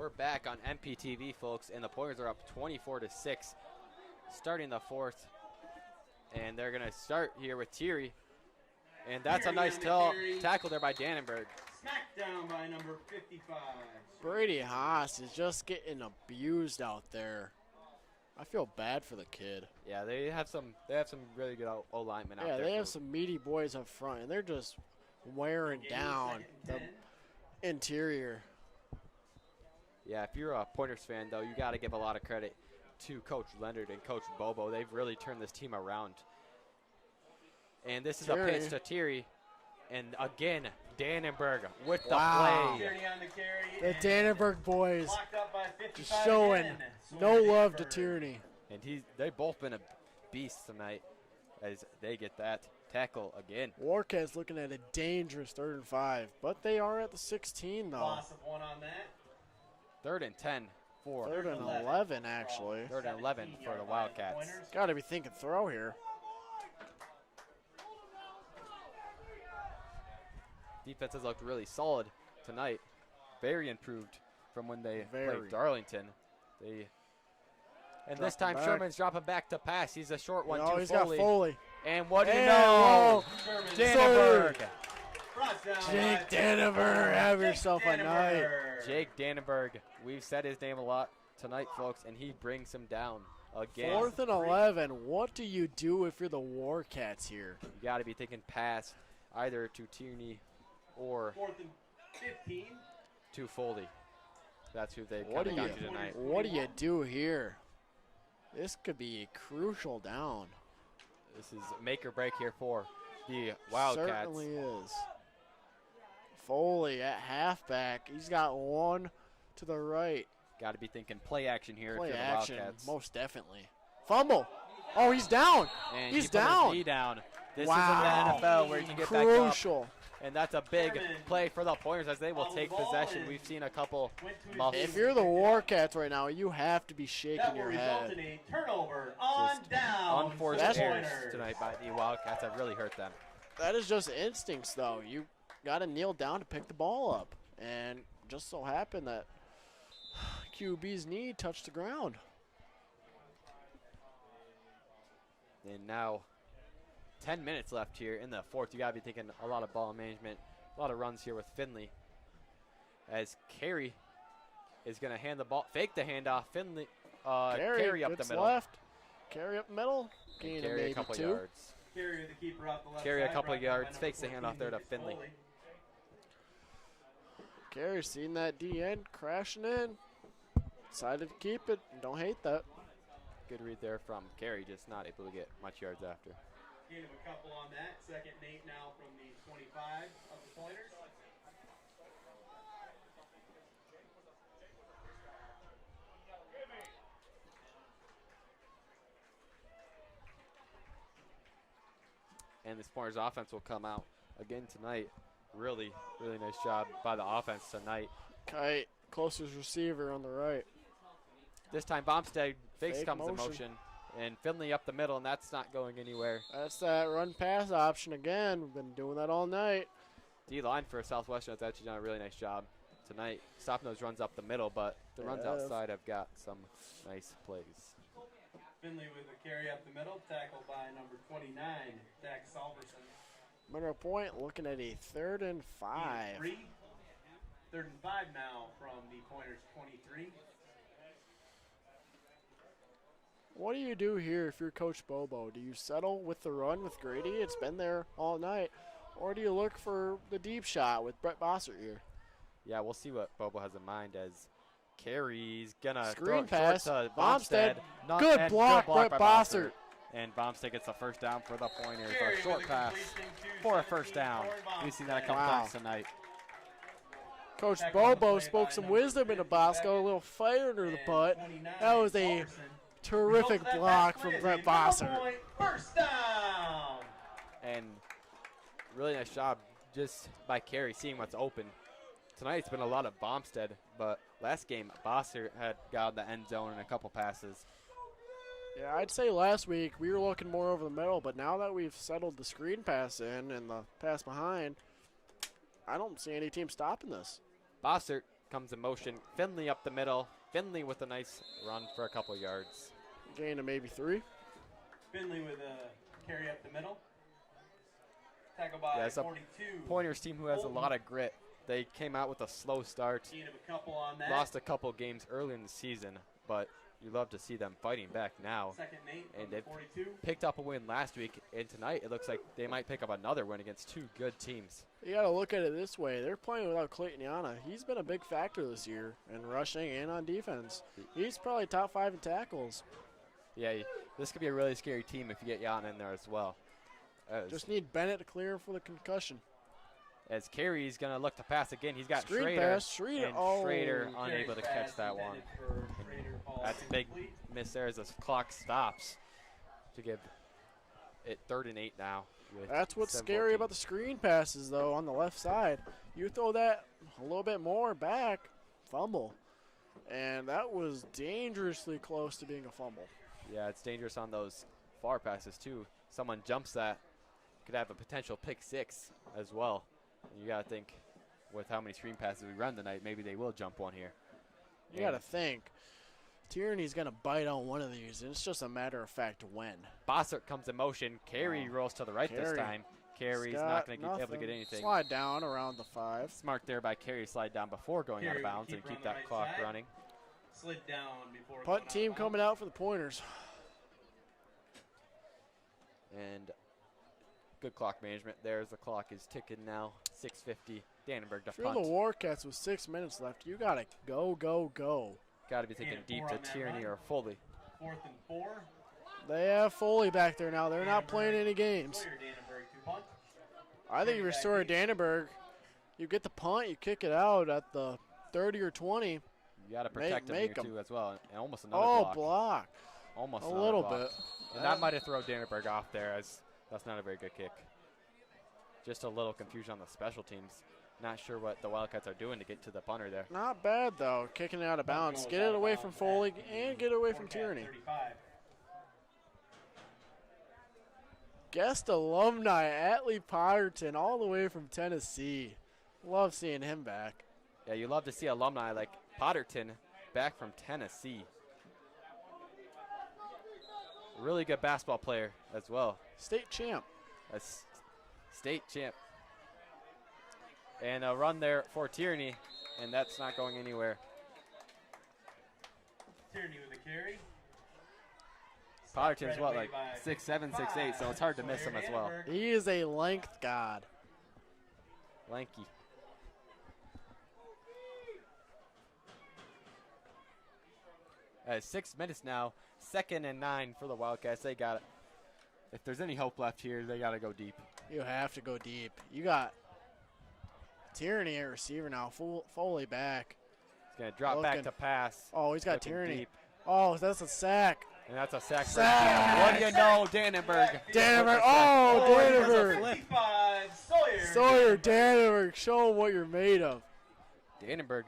We're back on MPTV, folks, and the Pointers are up 24-6, starting the fourth. And they're going to start here with Thierry. And that's a nice tackle there by Dannenberg. Smacked down by number 55. Brady Haas is just getting abused out there. I feel bad for the kid. Yeah, they have some really good O-linemen out there. Yeah, they have some meaty boys up front, and they're just wearing down the interior. Yeah, if you're a Pointers fan, though, you got to give a lot of credit to Coach Leonard and Coach Bobo. They've really turned this team around. And this is a pitch to Thierry. And again, Dannenberg with the play. The Dannenberg boys just showing no love to Tierney. And they've both been a beast tonight as they get that tackle again. Warcats looking at a dangerous 3rd and 5, but they are at the 16 though. Loss of 1 on that. 3rd and 10 for 3rd and 11 actually. 3rd and 11 for the Wildcats. Got to be thinking throw here. Defense has looked really solid tonight. Very improved from when they played Darlington. And this time Sherman's dropping back to pass. He's a short one to he's Foley. got Foley. And what do you know? Dannenberg. Jake Dannenberg, have yourself a night. Jake Dannenberg. We've said his name a lot tonight, folks, and he brings him down again. 4th and 11. What do you do if you're the Warcats here? You got to be thinking pass either to Tierney or 4th and 15 to Foley. That's who they what got to tonight. What do you do here? This could be a crucial down. This is make or break here for the Wildcats. Certainly is. Foley at halfback. He's got one to the right. Got to be thinking play action here Play for the action, Wildcats. most definitely. Fumble. Oh, he's down. And he's he put down. his knee down. This Wow. is in the NFL where you can get Crucial. back up. And that's a big play for the Pointers as they will take possession. We've seen a couple muffs. If you're the Warcats right now, you have to be shaking your head. in a turnover on Just down. unforced errors tonight by the Wildcats have really hurt them. That is just instincts, though. You got to kneel down to pick the ball up. And just so happened that QB's knee touched the ground. And now 10 minutes left here in the fourth. You got to be thinking a lot of ball management, a lot of runs here with Finley. As Carey is going to hand the ball, fake the handoff. Finley, Carey up the middle. Left. Carey up middle. Gain Carey maybe a couple 2. yards. Carey, the keeper, off the left Carey a side, couple brought down yards, by fakes the number handoff there to 14, Finley. Foley. Carey seen that D end crashing in. Decided to keep it. Don't hate that. Good read there from Carey, just not able to get much yards after. Gain of a couple on that. 2nd and 8 now from the 25 of the Pointers. And this Pointers offense will come out again tonight. Really, really nice job by the offense tonight. Kite, closest receiver on the right. This time Bomstead fakes Fake comes in motion. motion. And Finley up the middle, and that's not going anywhere. That's that run-pass option again. We've been doing that all night. D-line for Southwestern has actually done a really nice job tonight. Stop-nose runs up the middle, but the runs outside have got some nice plays. Finley with a carry up the middle, tackled by number 29, Dak Salverson. Mineral Point looking at a 3rd and 5. 3rd and 5 now from the Pointers 23. What do you do here if you're Coach Bobo? Do you settle with the run with Grady? It's been there all night. Or do you look for the deep shot with Brett Bossert here? Yeah, we'll see what Bobo has in mind as Carey's going to Screen throw pass. to Bomstead. Not- Good and block, by Brett Bossert. And Bomstead gets the first down for the Pointers. Carey A short with a pass completion to for a 17 first down. for We've seen that a couple Wow. times tonight. Coach Back on the Bobo play spoke by some number wisdom into 52, Bosco, a little fire under the and butt. 29, That was a Salverson. terrific Result of that block pass from is Brett a double Bossert. point First down. And really nice job just by Carey seeing what's open. Tonight it's been a lot of Bomstead, but last game Bossert had got the end zone in a couple passes. Yeah, I'd say last week we were looking more over the middle, but now that we've settled the screen pass in and the pass behind, I don't see any team stopping this. Bossert comes in motion. Finley up the middle. Finley with a nice run for a couple yards. Gain of maybe 3. Finley with a carry up the middle. Tackle by Yeah, it's a 42. Pointers team who has a lot of grit. They came out with a slow start. Gain of a couple on that. Lost a couple games early in the season, but you love to see them fighting back now. Second and 8 And from the they've 42. picked up a win last week, and tonight it looks like they might pick up another win against 2 good teams. You got to look at it this way. They're playing without Clayton Yana. He's been a big factor this year in rushing and on defense. He's probably top 5 in tackles. Yeah, this could be a really scary team if you get Jan in there as well. Just need Bennett to clear him for the concussion. As Carey's going to look to pass again. He's got Screen Schrader, pass, Schrader. and Oh. Schrader Carry unable to pass catch that one. intended for Schrader, ball That's a big incomplete. miss there as the clock stops to give it 3rd and 8 now. That's what's scary about the screen passes, though, on the left side. You throw that a little bit more back, fumble. And that was dangerously close to being a fumble. Yeah, it's dangerous on those far passes, too. Someone jumps that, could have a potential pick 6 as well. And you got to think, with how many screen passes we run tonight, maybe they will jump one here. You got to think. Tierney's going to bite on one of these, and it's just a matter of fact when. Bossert comes in motion. Carey rolls to the right this Carey. time. Carey's not going to be able to get anything. Slide down around the 5. Smart there by Carey. Slide down before going out of Carey bounds keep and keep running that right clock side. running. Slid down before going Punt out team of coming bounds. out for the Pointers. And good clock management. There's the clock is ticking now. 6:50. Dannenberg to If you're punt. the Warcats with 6 minutes left, you got to go, go, go. Got to be thinking And deep 4 to on that Tierney run. or Foley. 4th and 4. They have Foley back there now. They're not Dannenberg. playing any games. Sawyer Dannenberg to punt. I think you restore Dannenberg. You get the punt, you kick it out at the 30 or 20. You got to protect him make here 'em. too as well. And almost another Oh, block. block. Almost A another little block. bit. And that might have thrown Dannenberg off there, as that's not a very good kick. Just a little confusion on the special teams. Not sure what the Wildcats are doing to get to the punter there. Not bad, though, kicking it out of bounds. Goes Get out it of away bounds from at Foley and get it away from Warcat Tierney. 35. Guest alumni Atlee Potterton all the way from Tennessee. Love seeing him back. Yeah, you love to see alumni like Potterton back from Tennessee. Really good basketball player as well. State champ. As state champ. And a run there for Tierney, and that's not going anywhere. Tierney with a carry. Potterton's what, Right like away by 6'7", 6'8", so it's hard to miss Sawyer him as well. Dannenberg. He is a length god. Lanky. 6 minutes now, 2nd and 9 for the Wildcats. They got it. If there's any hope left here, they got to go deep. You have to go deep. You got Tierney at receiver now. Foley back. He's going to drop back Looking. to pass. Oh, he's got Looking Tierney. deep. Oh, that's a sack. And that's a sack. Sack! What do you know, Dannenberg? Dannenberg. With the sack. Oh, he was a Dannenberg. flip. 55, Sawyer. Sawyer Dannenberg, show him what you're made of. Dannenberg,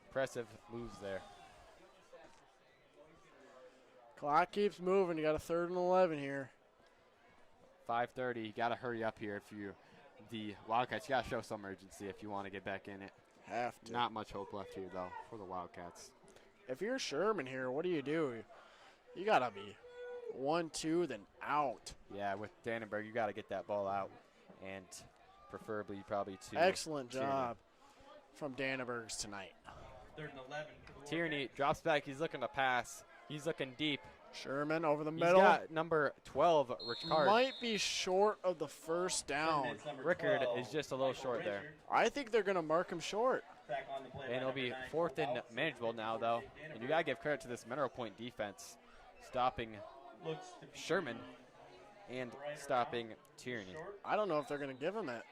impressive moves there. Clock keeps moving. You got a 3rd and 11 here. 5:30. You got to hurry up here if you're the Wildcats. You got to show some urgency if you want to get back in it. Have to. Not much hope left here, though, for the Wildcats. If you're Sherman here, what do? You got to be 1-2, then out. Yeah, with Dannenberg, you got to get that ball out, and preferably probably to Excellent Tierney. job from Dannenberg's tonight. 3rd and 11 for the Tierney Warcats. drops back. He's looking to pass. He's looking deep. Sherman over the He's middle. got number 12, Ricard. Might be short of the first down. And it's number Rickard 12, is just a little Michael short there. Richard. I think they're going to mark him short. Back on the play And by it'll be number 9, 4th and Cole manageable now, though. And you got to give credit to this Mineral Point defense, stopping Looks to be Sherman and stopping Tierney. short. I don't know if they're going to give him it.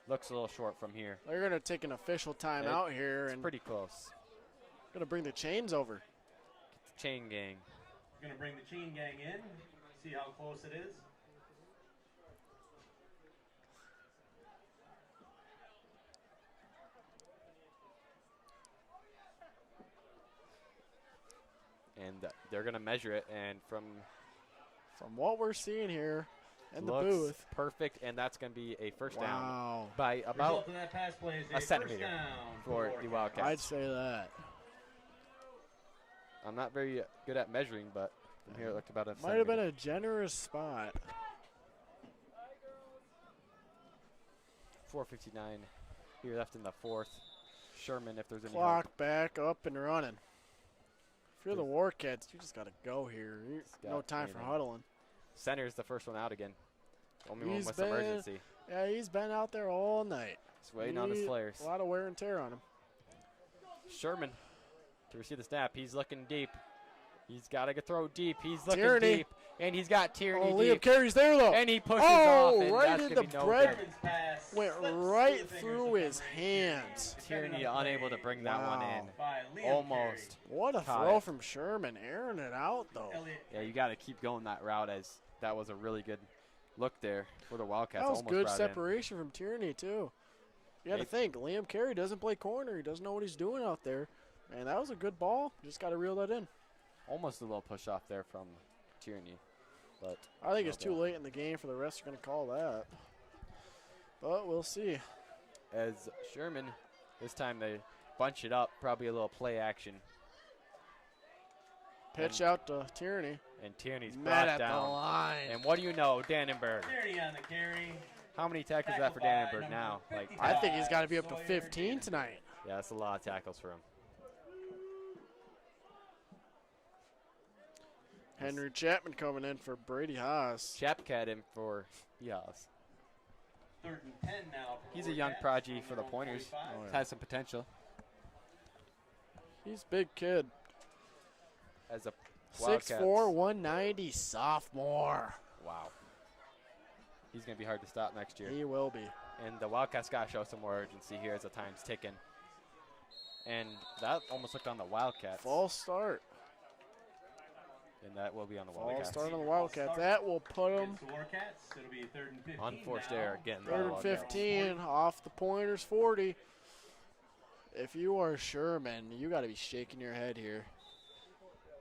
Looks a little short from here. They're going to take an official timeout here It's and pretty close. going to bring the chains over. It's chain gang. Going to bring the chain gang in. See how close it is. And they're going to measure it. And from From what we're seeing here, And the looks booth. perfect, and that's going to be a first down Wow. by Result about of that pass play is a centimeter first down for the Wildcats. I'd say that. I'm not very good at measuring, but from here it looked about a Might have been centimeter. a generous spot. 4:59 here left in the fourth. Sherman, if there's any Clock back up and running. If you're the Warcats, you just got to go here. No time for huddling. Center's the first one out again. Only one He's with some urgency. Yeah, he's been out there all night. He's waiting on his flares. A lot of wear and tear on him. Sherman to receive the snap. He's looking deep. He's got to throw deep. He's looking Tierney. deep. And he's got Tierney Oh, deep. Liam Carey's there, though. And he pushes Oh, off. And right that's in gonna the be no bread. good. Went right through his hands. Tierney unable to bring that one in. by Liam Almost. What a Caught throw it. from Sherman. Airing it out, though. Elliott Yeah, you got to keep going that route, as that was a really good look there for the Wildcats. That was Almost good brought in. separation from Tierney, too. You got to think, Liam Carey doesn't play corner. He doesn't know what he's doing out there. And that was a good ball. Just got to reel that in. Almost a little push off there from Tierney. But I think it's no too ball. late in the game for the refs are going to call that. But we'll see. As Sherman, this time they bunch it up, probably a little play action. Pitch out to Tierney. And Tierney's Met brought at the down. line. And what do you know, Dannenberg? Tierney on the carry. How many tackles is that for Dannenberg now? Like, I think he's got to be up to 15 tonight. yeah, that's a lot of tackles for him. Henry Chapman coming in for Brady Haas. Chapcat in for Yas. 3rd and 10 now. for He's a young Wildcats prodigy on for their the own Pointers. 45. Oh, yeah. Has some potential He's a big kid. as a 6'4", Wildcats. 190, sophomore. Wow. He's going to be hard to stop next year. He will be. And the Wildcats got to show some more urgency here as the time's ticking. And that almost looked on the Wildcats. False start. And that will be on the False Wildcats. start on the Wildcats. That will put him Against the Warcats, it'll be 3rd and 15 Unforced now. error again. by the 3rd and Wildcats. 15 off the Pointers 40. If you are Sherman, you got to be shaking your head here.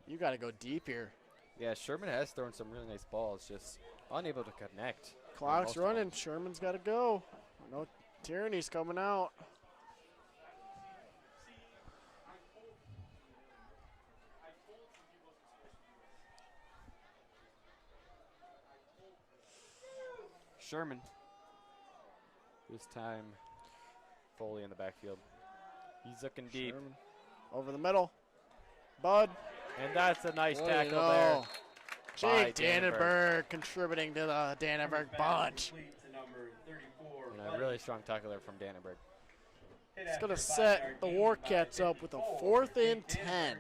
You got to go deep here. Yeah, Sherman has thrown some really nice balls, just unable to connect. Clock's Most of them. running. Sherman's got to go. No, Tierney's coming out. Sherman. This time, Foley in the backfield. He's looking deep. Sherman. Over the middle. Bud. And that's a nice What do you tackle know? there. Jake by Dannenberg. Dannenberg contributing to the Dannenberg Back bunch. complete to number 34, And a Buddy. really strong tackle there from Dannenberg. Hit It's after going to a set 5-yard the gain Warcats by up with a 54 4th for and Jake 10. Dannenberg.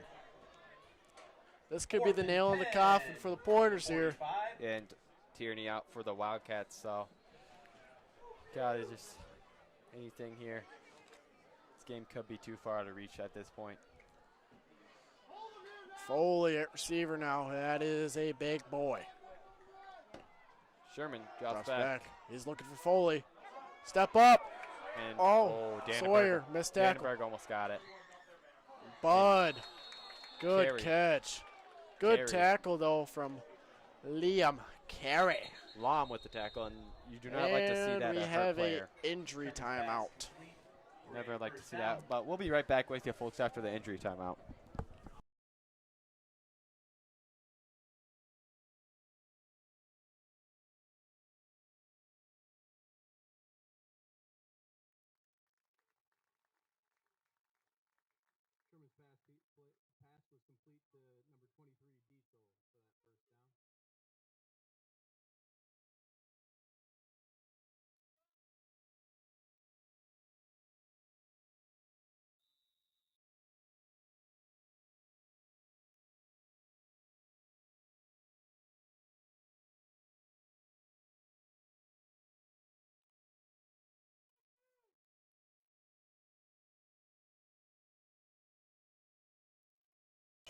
This could be the 4th nail in and the coffin 10 for the Pointers here. 45. And Tierney out for the Wildcats, so God, it's just anything here. This game could be too far out of reach at this point. Foley at receiver now. That is a big boy. Sherman drops Drops back. back. He's looking for Foley. Step up. And Oh, Dannenberg, Sawyer, missed tackle. Dannenberg almost got it. Bud. Good Carey. catch. Good Carey. tackle, though, from Liam Carey. Long with the tackle, and you do not like to see And that we at have player. a injury timeout. Never like to see that, but we'll be right back with you folks after the injury timeout. Sherman's pass was complete to number 23, Diesel, for that first down.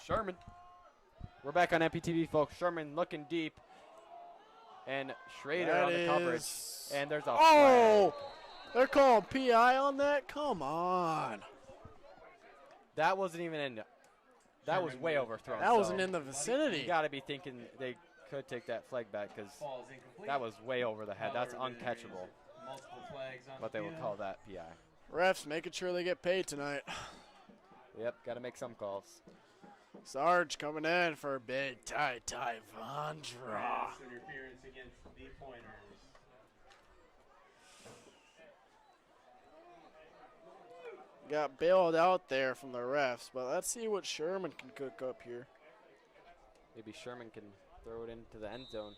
Sherman. We're back on MPTV, folks. Sherman looking deep. And Schrader That on the coverage. is- And there's a Oh! flag. They're calling PI on that? Come on. That wasn't even in. That was way overthrown. That so wasn't in the You vicinity. got to be thinking they could take that flag back because Ball's incomplete. that was way over the head. That's However, there's uncatchable. Multiple flags on But the they will field. call that PI. Refs making sure they get paid tonight. Yep, got to make some calls. Sarge coming in for a big Ty Von draw. Pass interference against the Pointers. Got bailed out there from the refs, but let's see what Sherman can cook up here. Maybe Sherman can throw it into the end zone.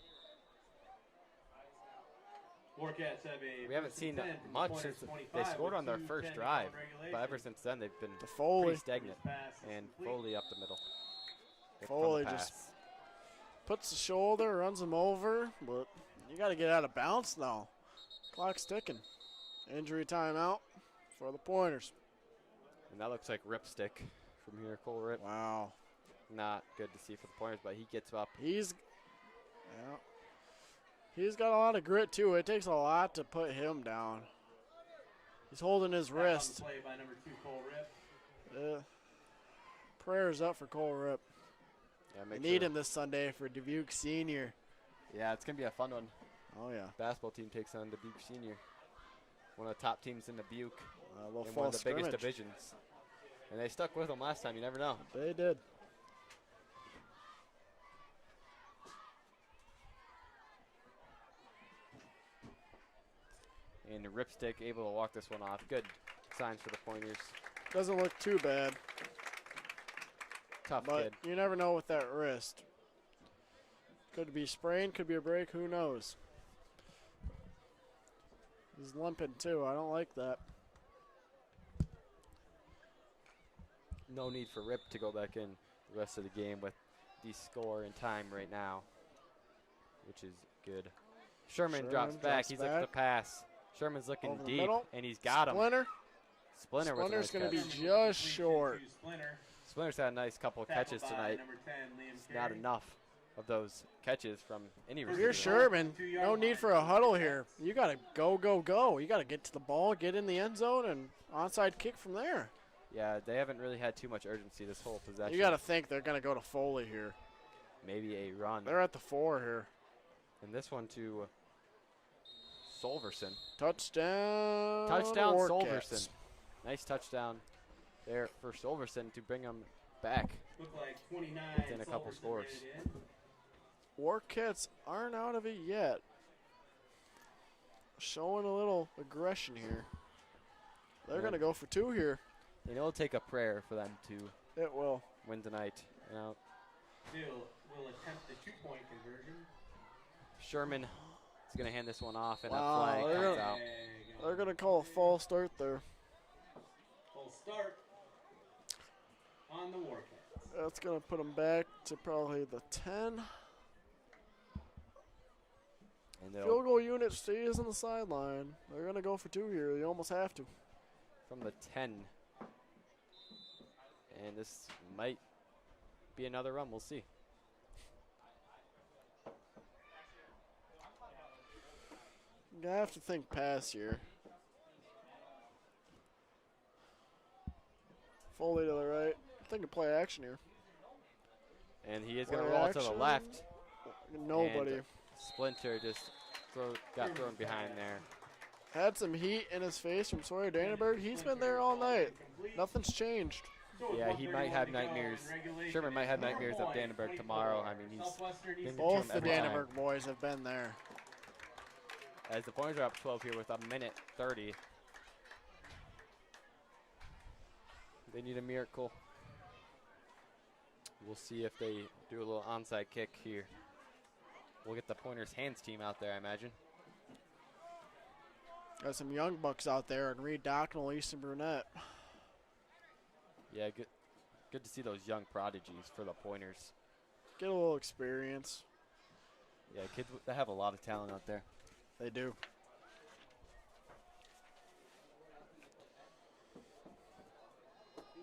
Warcats have a We haven't first and seen 10 from much Pointers since they 25 scored with on their 2:10 first to go drive, in regulation. but ever since then they've been To Foley. pretty stagnant. This pass is And complete. Foley up the middle. From Foley the just pass. puts the shoulder, runs him over, but you got to get out of bounds now. Clock's ticking. Injury timeout for the Pointers. And that looks like Ripstick from here, Cole Rip. Wow. Not good to see for the Pointers, but he gets up. He's got a lot of grit too. It takes a lot to put him down. He's holding his Back on the wrist. play by number 2 Cole Rip. Prayers up for Cole Rip. Yeah, We make need sure. him this Sunday for Dubuque Senior. Yeah, it's going to be a fun one. Oh yeah. Basketball team takes on Dubuque Senior. One of the top teams in Dubuque A little in fall one of the biggest scrimmage. divisions. And they stuck with them last time. You never know. They did. And Ripstick able to walk this one off. Good signs for the Pointers. Doesn't look too bad, Tough but kid. you never know with that wrist. Could be sprained, could be a break, who knows. He's limping too. I don't like that. No need for Rip to go back in the rest of the game with the score and time right now, which is good. Sherman drops back. He's looking to pass. Sherman's looking Over the deep, middle. and he's got him. Splinter. Splinter with a nice Splinter's going to catch. be just short. To Splinter. Splinter's had a nice couple of Tackled catches by tonight. number 10, Liam It's not Carey. enough of those catches from any If receiver. you're Sherman, no need for a huddle here. You got to go. You got to get to the ball, get in the end zone, and onside kick from there. Yeah, they haven't really had too much urgency this whole possession. You got to think they're going to go to Foley here. Maybe a run. They're at the 4 here. And this one to Solverson. Touchdown. Touchdown, Wildcats. Solverson. Nice touchdown there for Solverson to bring him back. Look like 29. Within a couple Solverson scores. made it in. Warcats aren't out of it yet. Showing a little aggression here. They're Yeah. going to go for 2 here. And it'll take a prayer for them to It will. win tonight. You know, Still will attempt the 2-point conversion. Sherman is going to hand this one off, and Wow, a flag they're comes gonna- out. They're going to call a false start there. Full start on the Warcats. That's going to put them back to probably the 10. And they'll, Field goal unit stays on the sideline. They're going to go for 2 here. You almost have to. from the 10. And this might be another run. We'll see. You have to think pass here. Foley to the right. Thinking play action here. And he is going to Play roll to the action. left. Nobody. And Splinter just got thrown behind there. Had some heat in his face from Sawyer Danenberg. He's been there all night. Nothing's changed. Yeah, he might have nightmares. Sherman might have nightmares of Danenberg tomorrow. I mean, he's Southwestern been East Both Both the every time. Danenberg boys have been there. as the Pointers are up 12 here with a minute 30. They need a miracle. We'll see if they do a little onside kick here. We'll get the Pointers hands team out there, I imagine. Got some young bucks out there, and Reed Docknell, Easton Brunette. Yeah, good to see those young prodigies for the Pointers. Get a little experience. Yeah, kids that have a lot of talent out there. They do.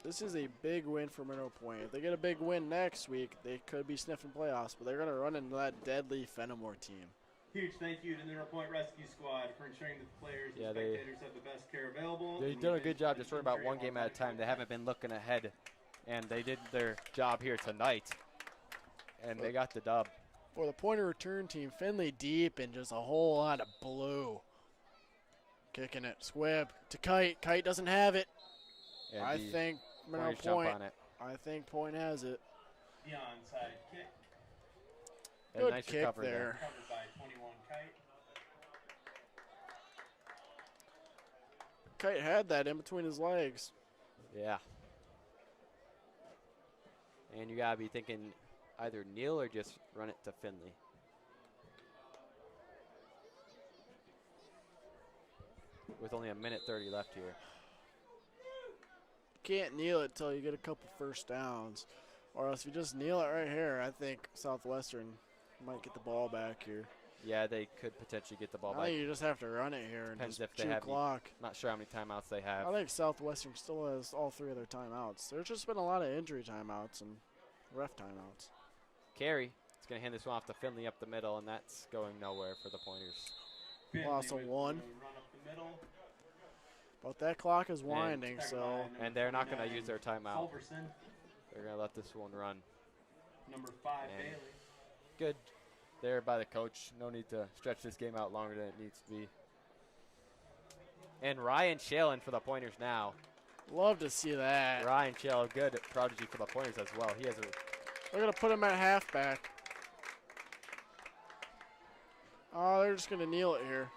This is a big win for Mineral Point. If they get a big win next week, they could be sniffing playoffs, but they're going to run into that deadly Fenimore team. Huge thank you to the Mineral Point Rescue Squad for ensuring that the players and Yeah, spectators have the best care available. They've done a good job just worrying about one game at a time. They haven't been looking ahead, and they did their job here tonight, and they got the dub. For the Pointer return team, Finley deep and just a whole lot of blue. Kicking it, Squibb to Kite. Kite doesn't have it. And I the think Mineral Pointers jump Point. on it. I think Point has it. The onside kick. And Good nice kick recovery there. Covered by 21 Kite. Kite had that in between his legs. Yeah. And you gotta be thinking either kneel or just run it to Finley. With only 1:30 left here. Can't kneel it till you get a couple first downs. Or else if you just kneel it right here, I think Southwestern might get the ball back here. Yeah, they could potentially get the ball I back. think you just have to run it here and Depends just if they chew have clock. Not sure how many timeouts they have. I think Southwestern still has all 3 of their timeouts. There's just been a lot of injury timeouts and ref timeouts. Carey is going to hand this one off to Finley up the middle, and that's going nowhere for the Pointers. Finley Loss of with 1. the run up the middle. But that clock is winding, Second so line, And they're not going to 49, use their timeout. Culverson. They're going to let this one run. Number 5, And Bailey. Good there by the coach. No need to stretch this game out longer than it needs to be. And Ryan Shalen for the Pointers now. love to see that. Ryan Shalen, good prodigy for the Pointers as well. He has a They're going to put him at halfback. Oh, they're just going to kneel it here.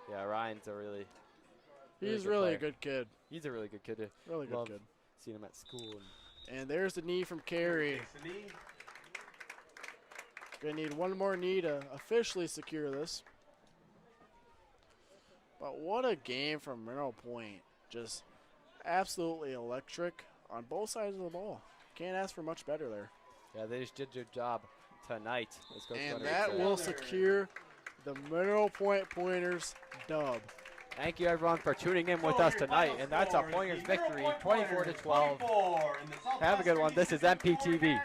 Yeah, Ryan's a really He's good really player. a good kid. He's a really good kid. Really good Love kid. seeing him at school. And there's the knee from Carey. Takes the knee. Gonna need one more knee to officially secure this. But what a game from Mineral Point. Just absolutely electric on both sides of the ball. Can't ask for much better there. Yeah, they just did their job tonight. As Coach And Leonard that said. will secure the Mineral Point Pointers dub. Thank you everyone for tuning in with us tonight, and that's a Pointers victory, 24-12. Have a good one. This is MPTV.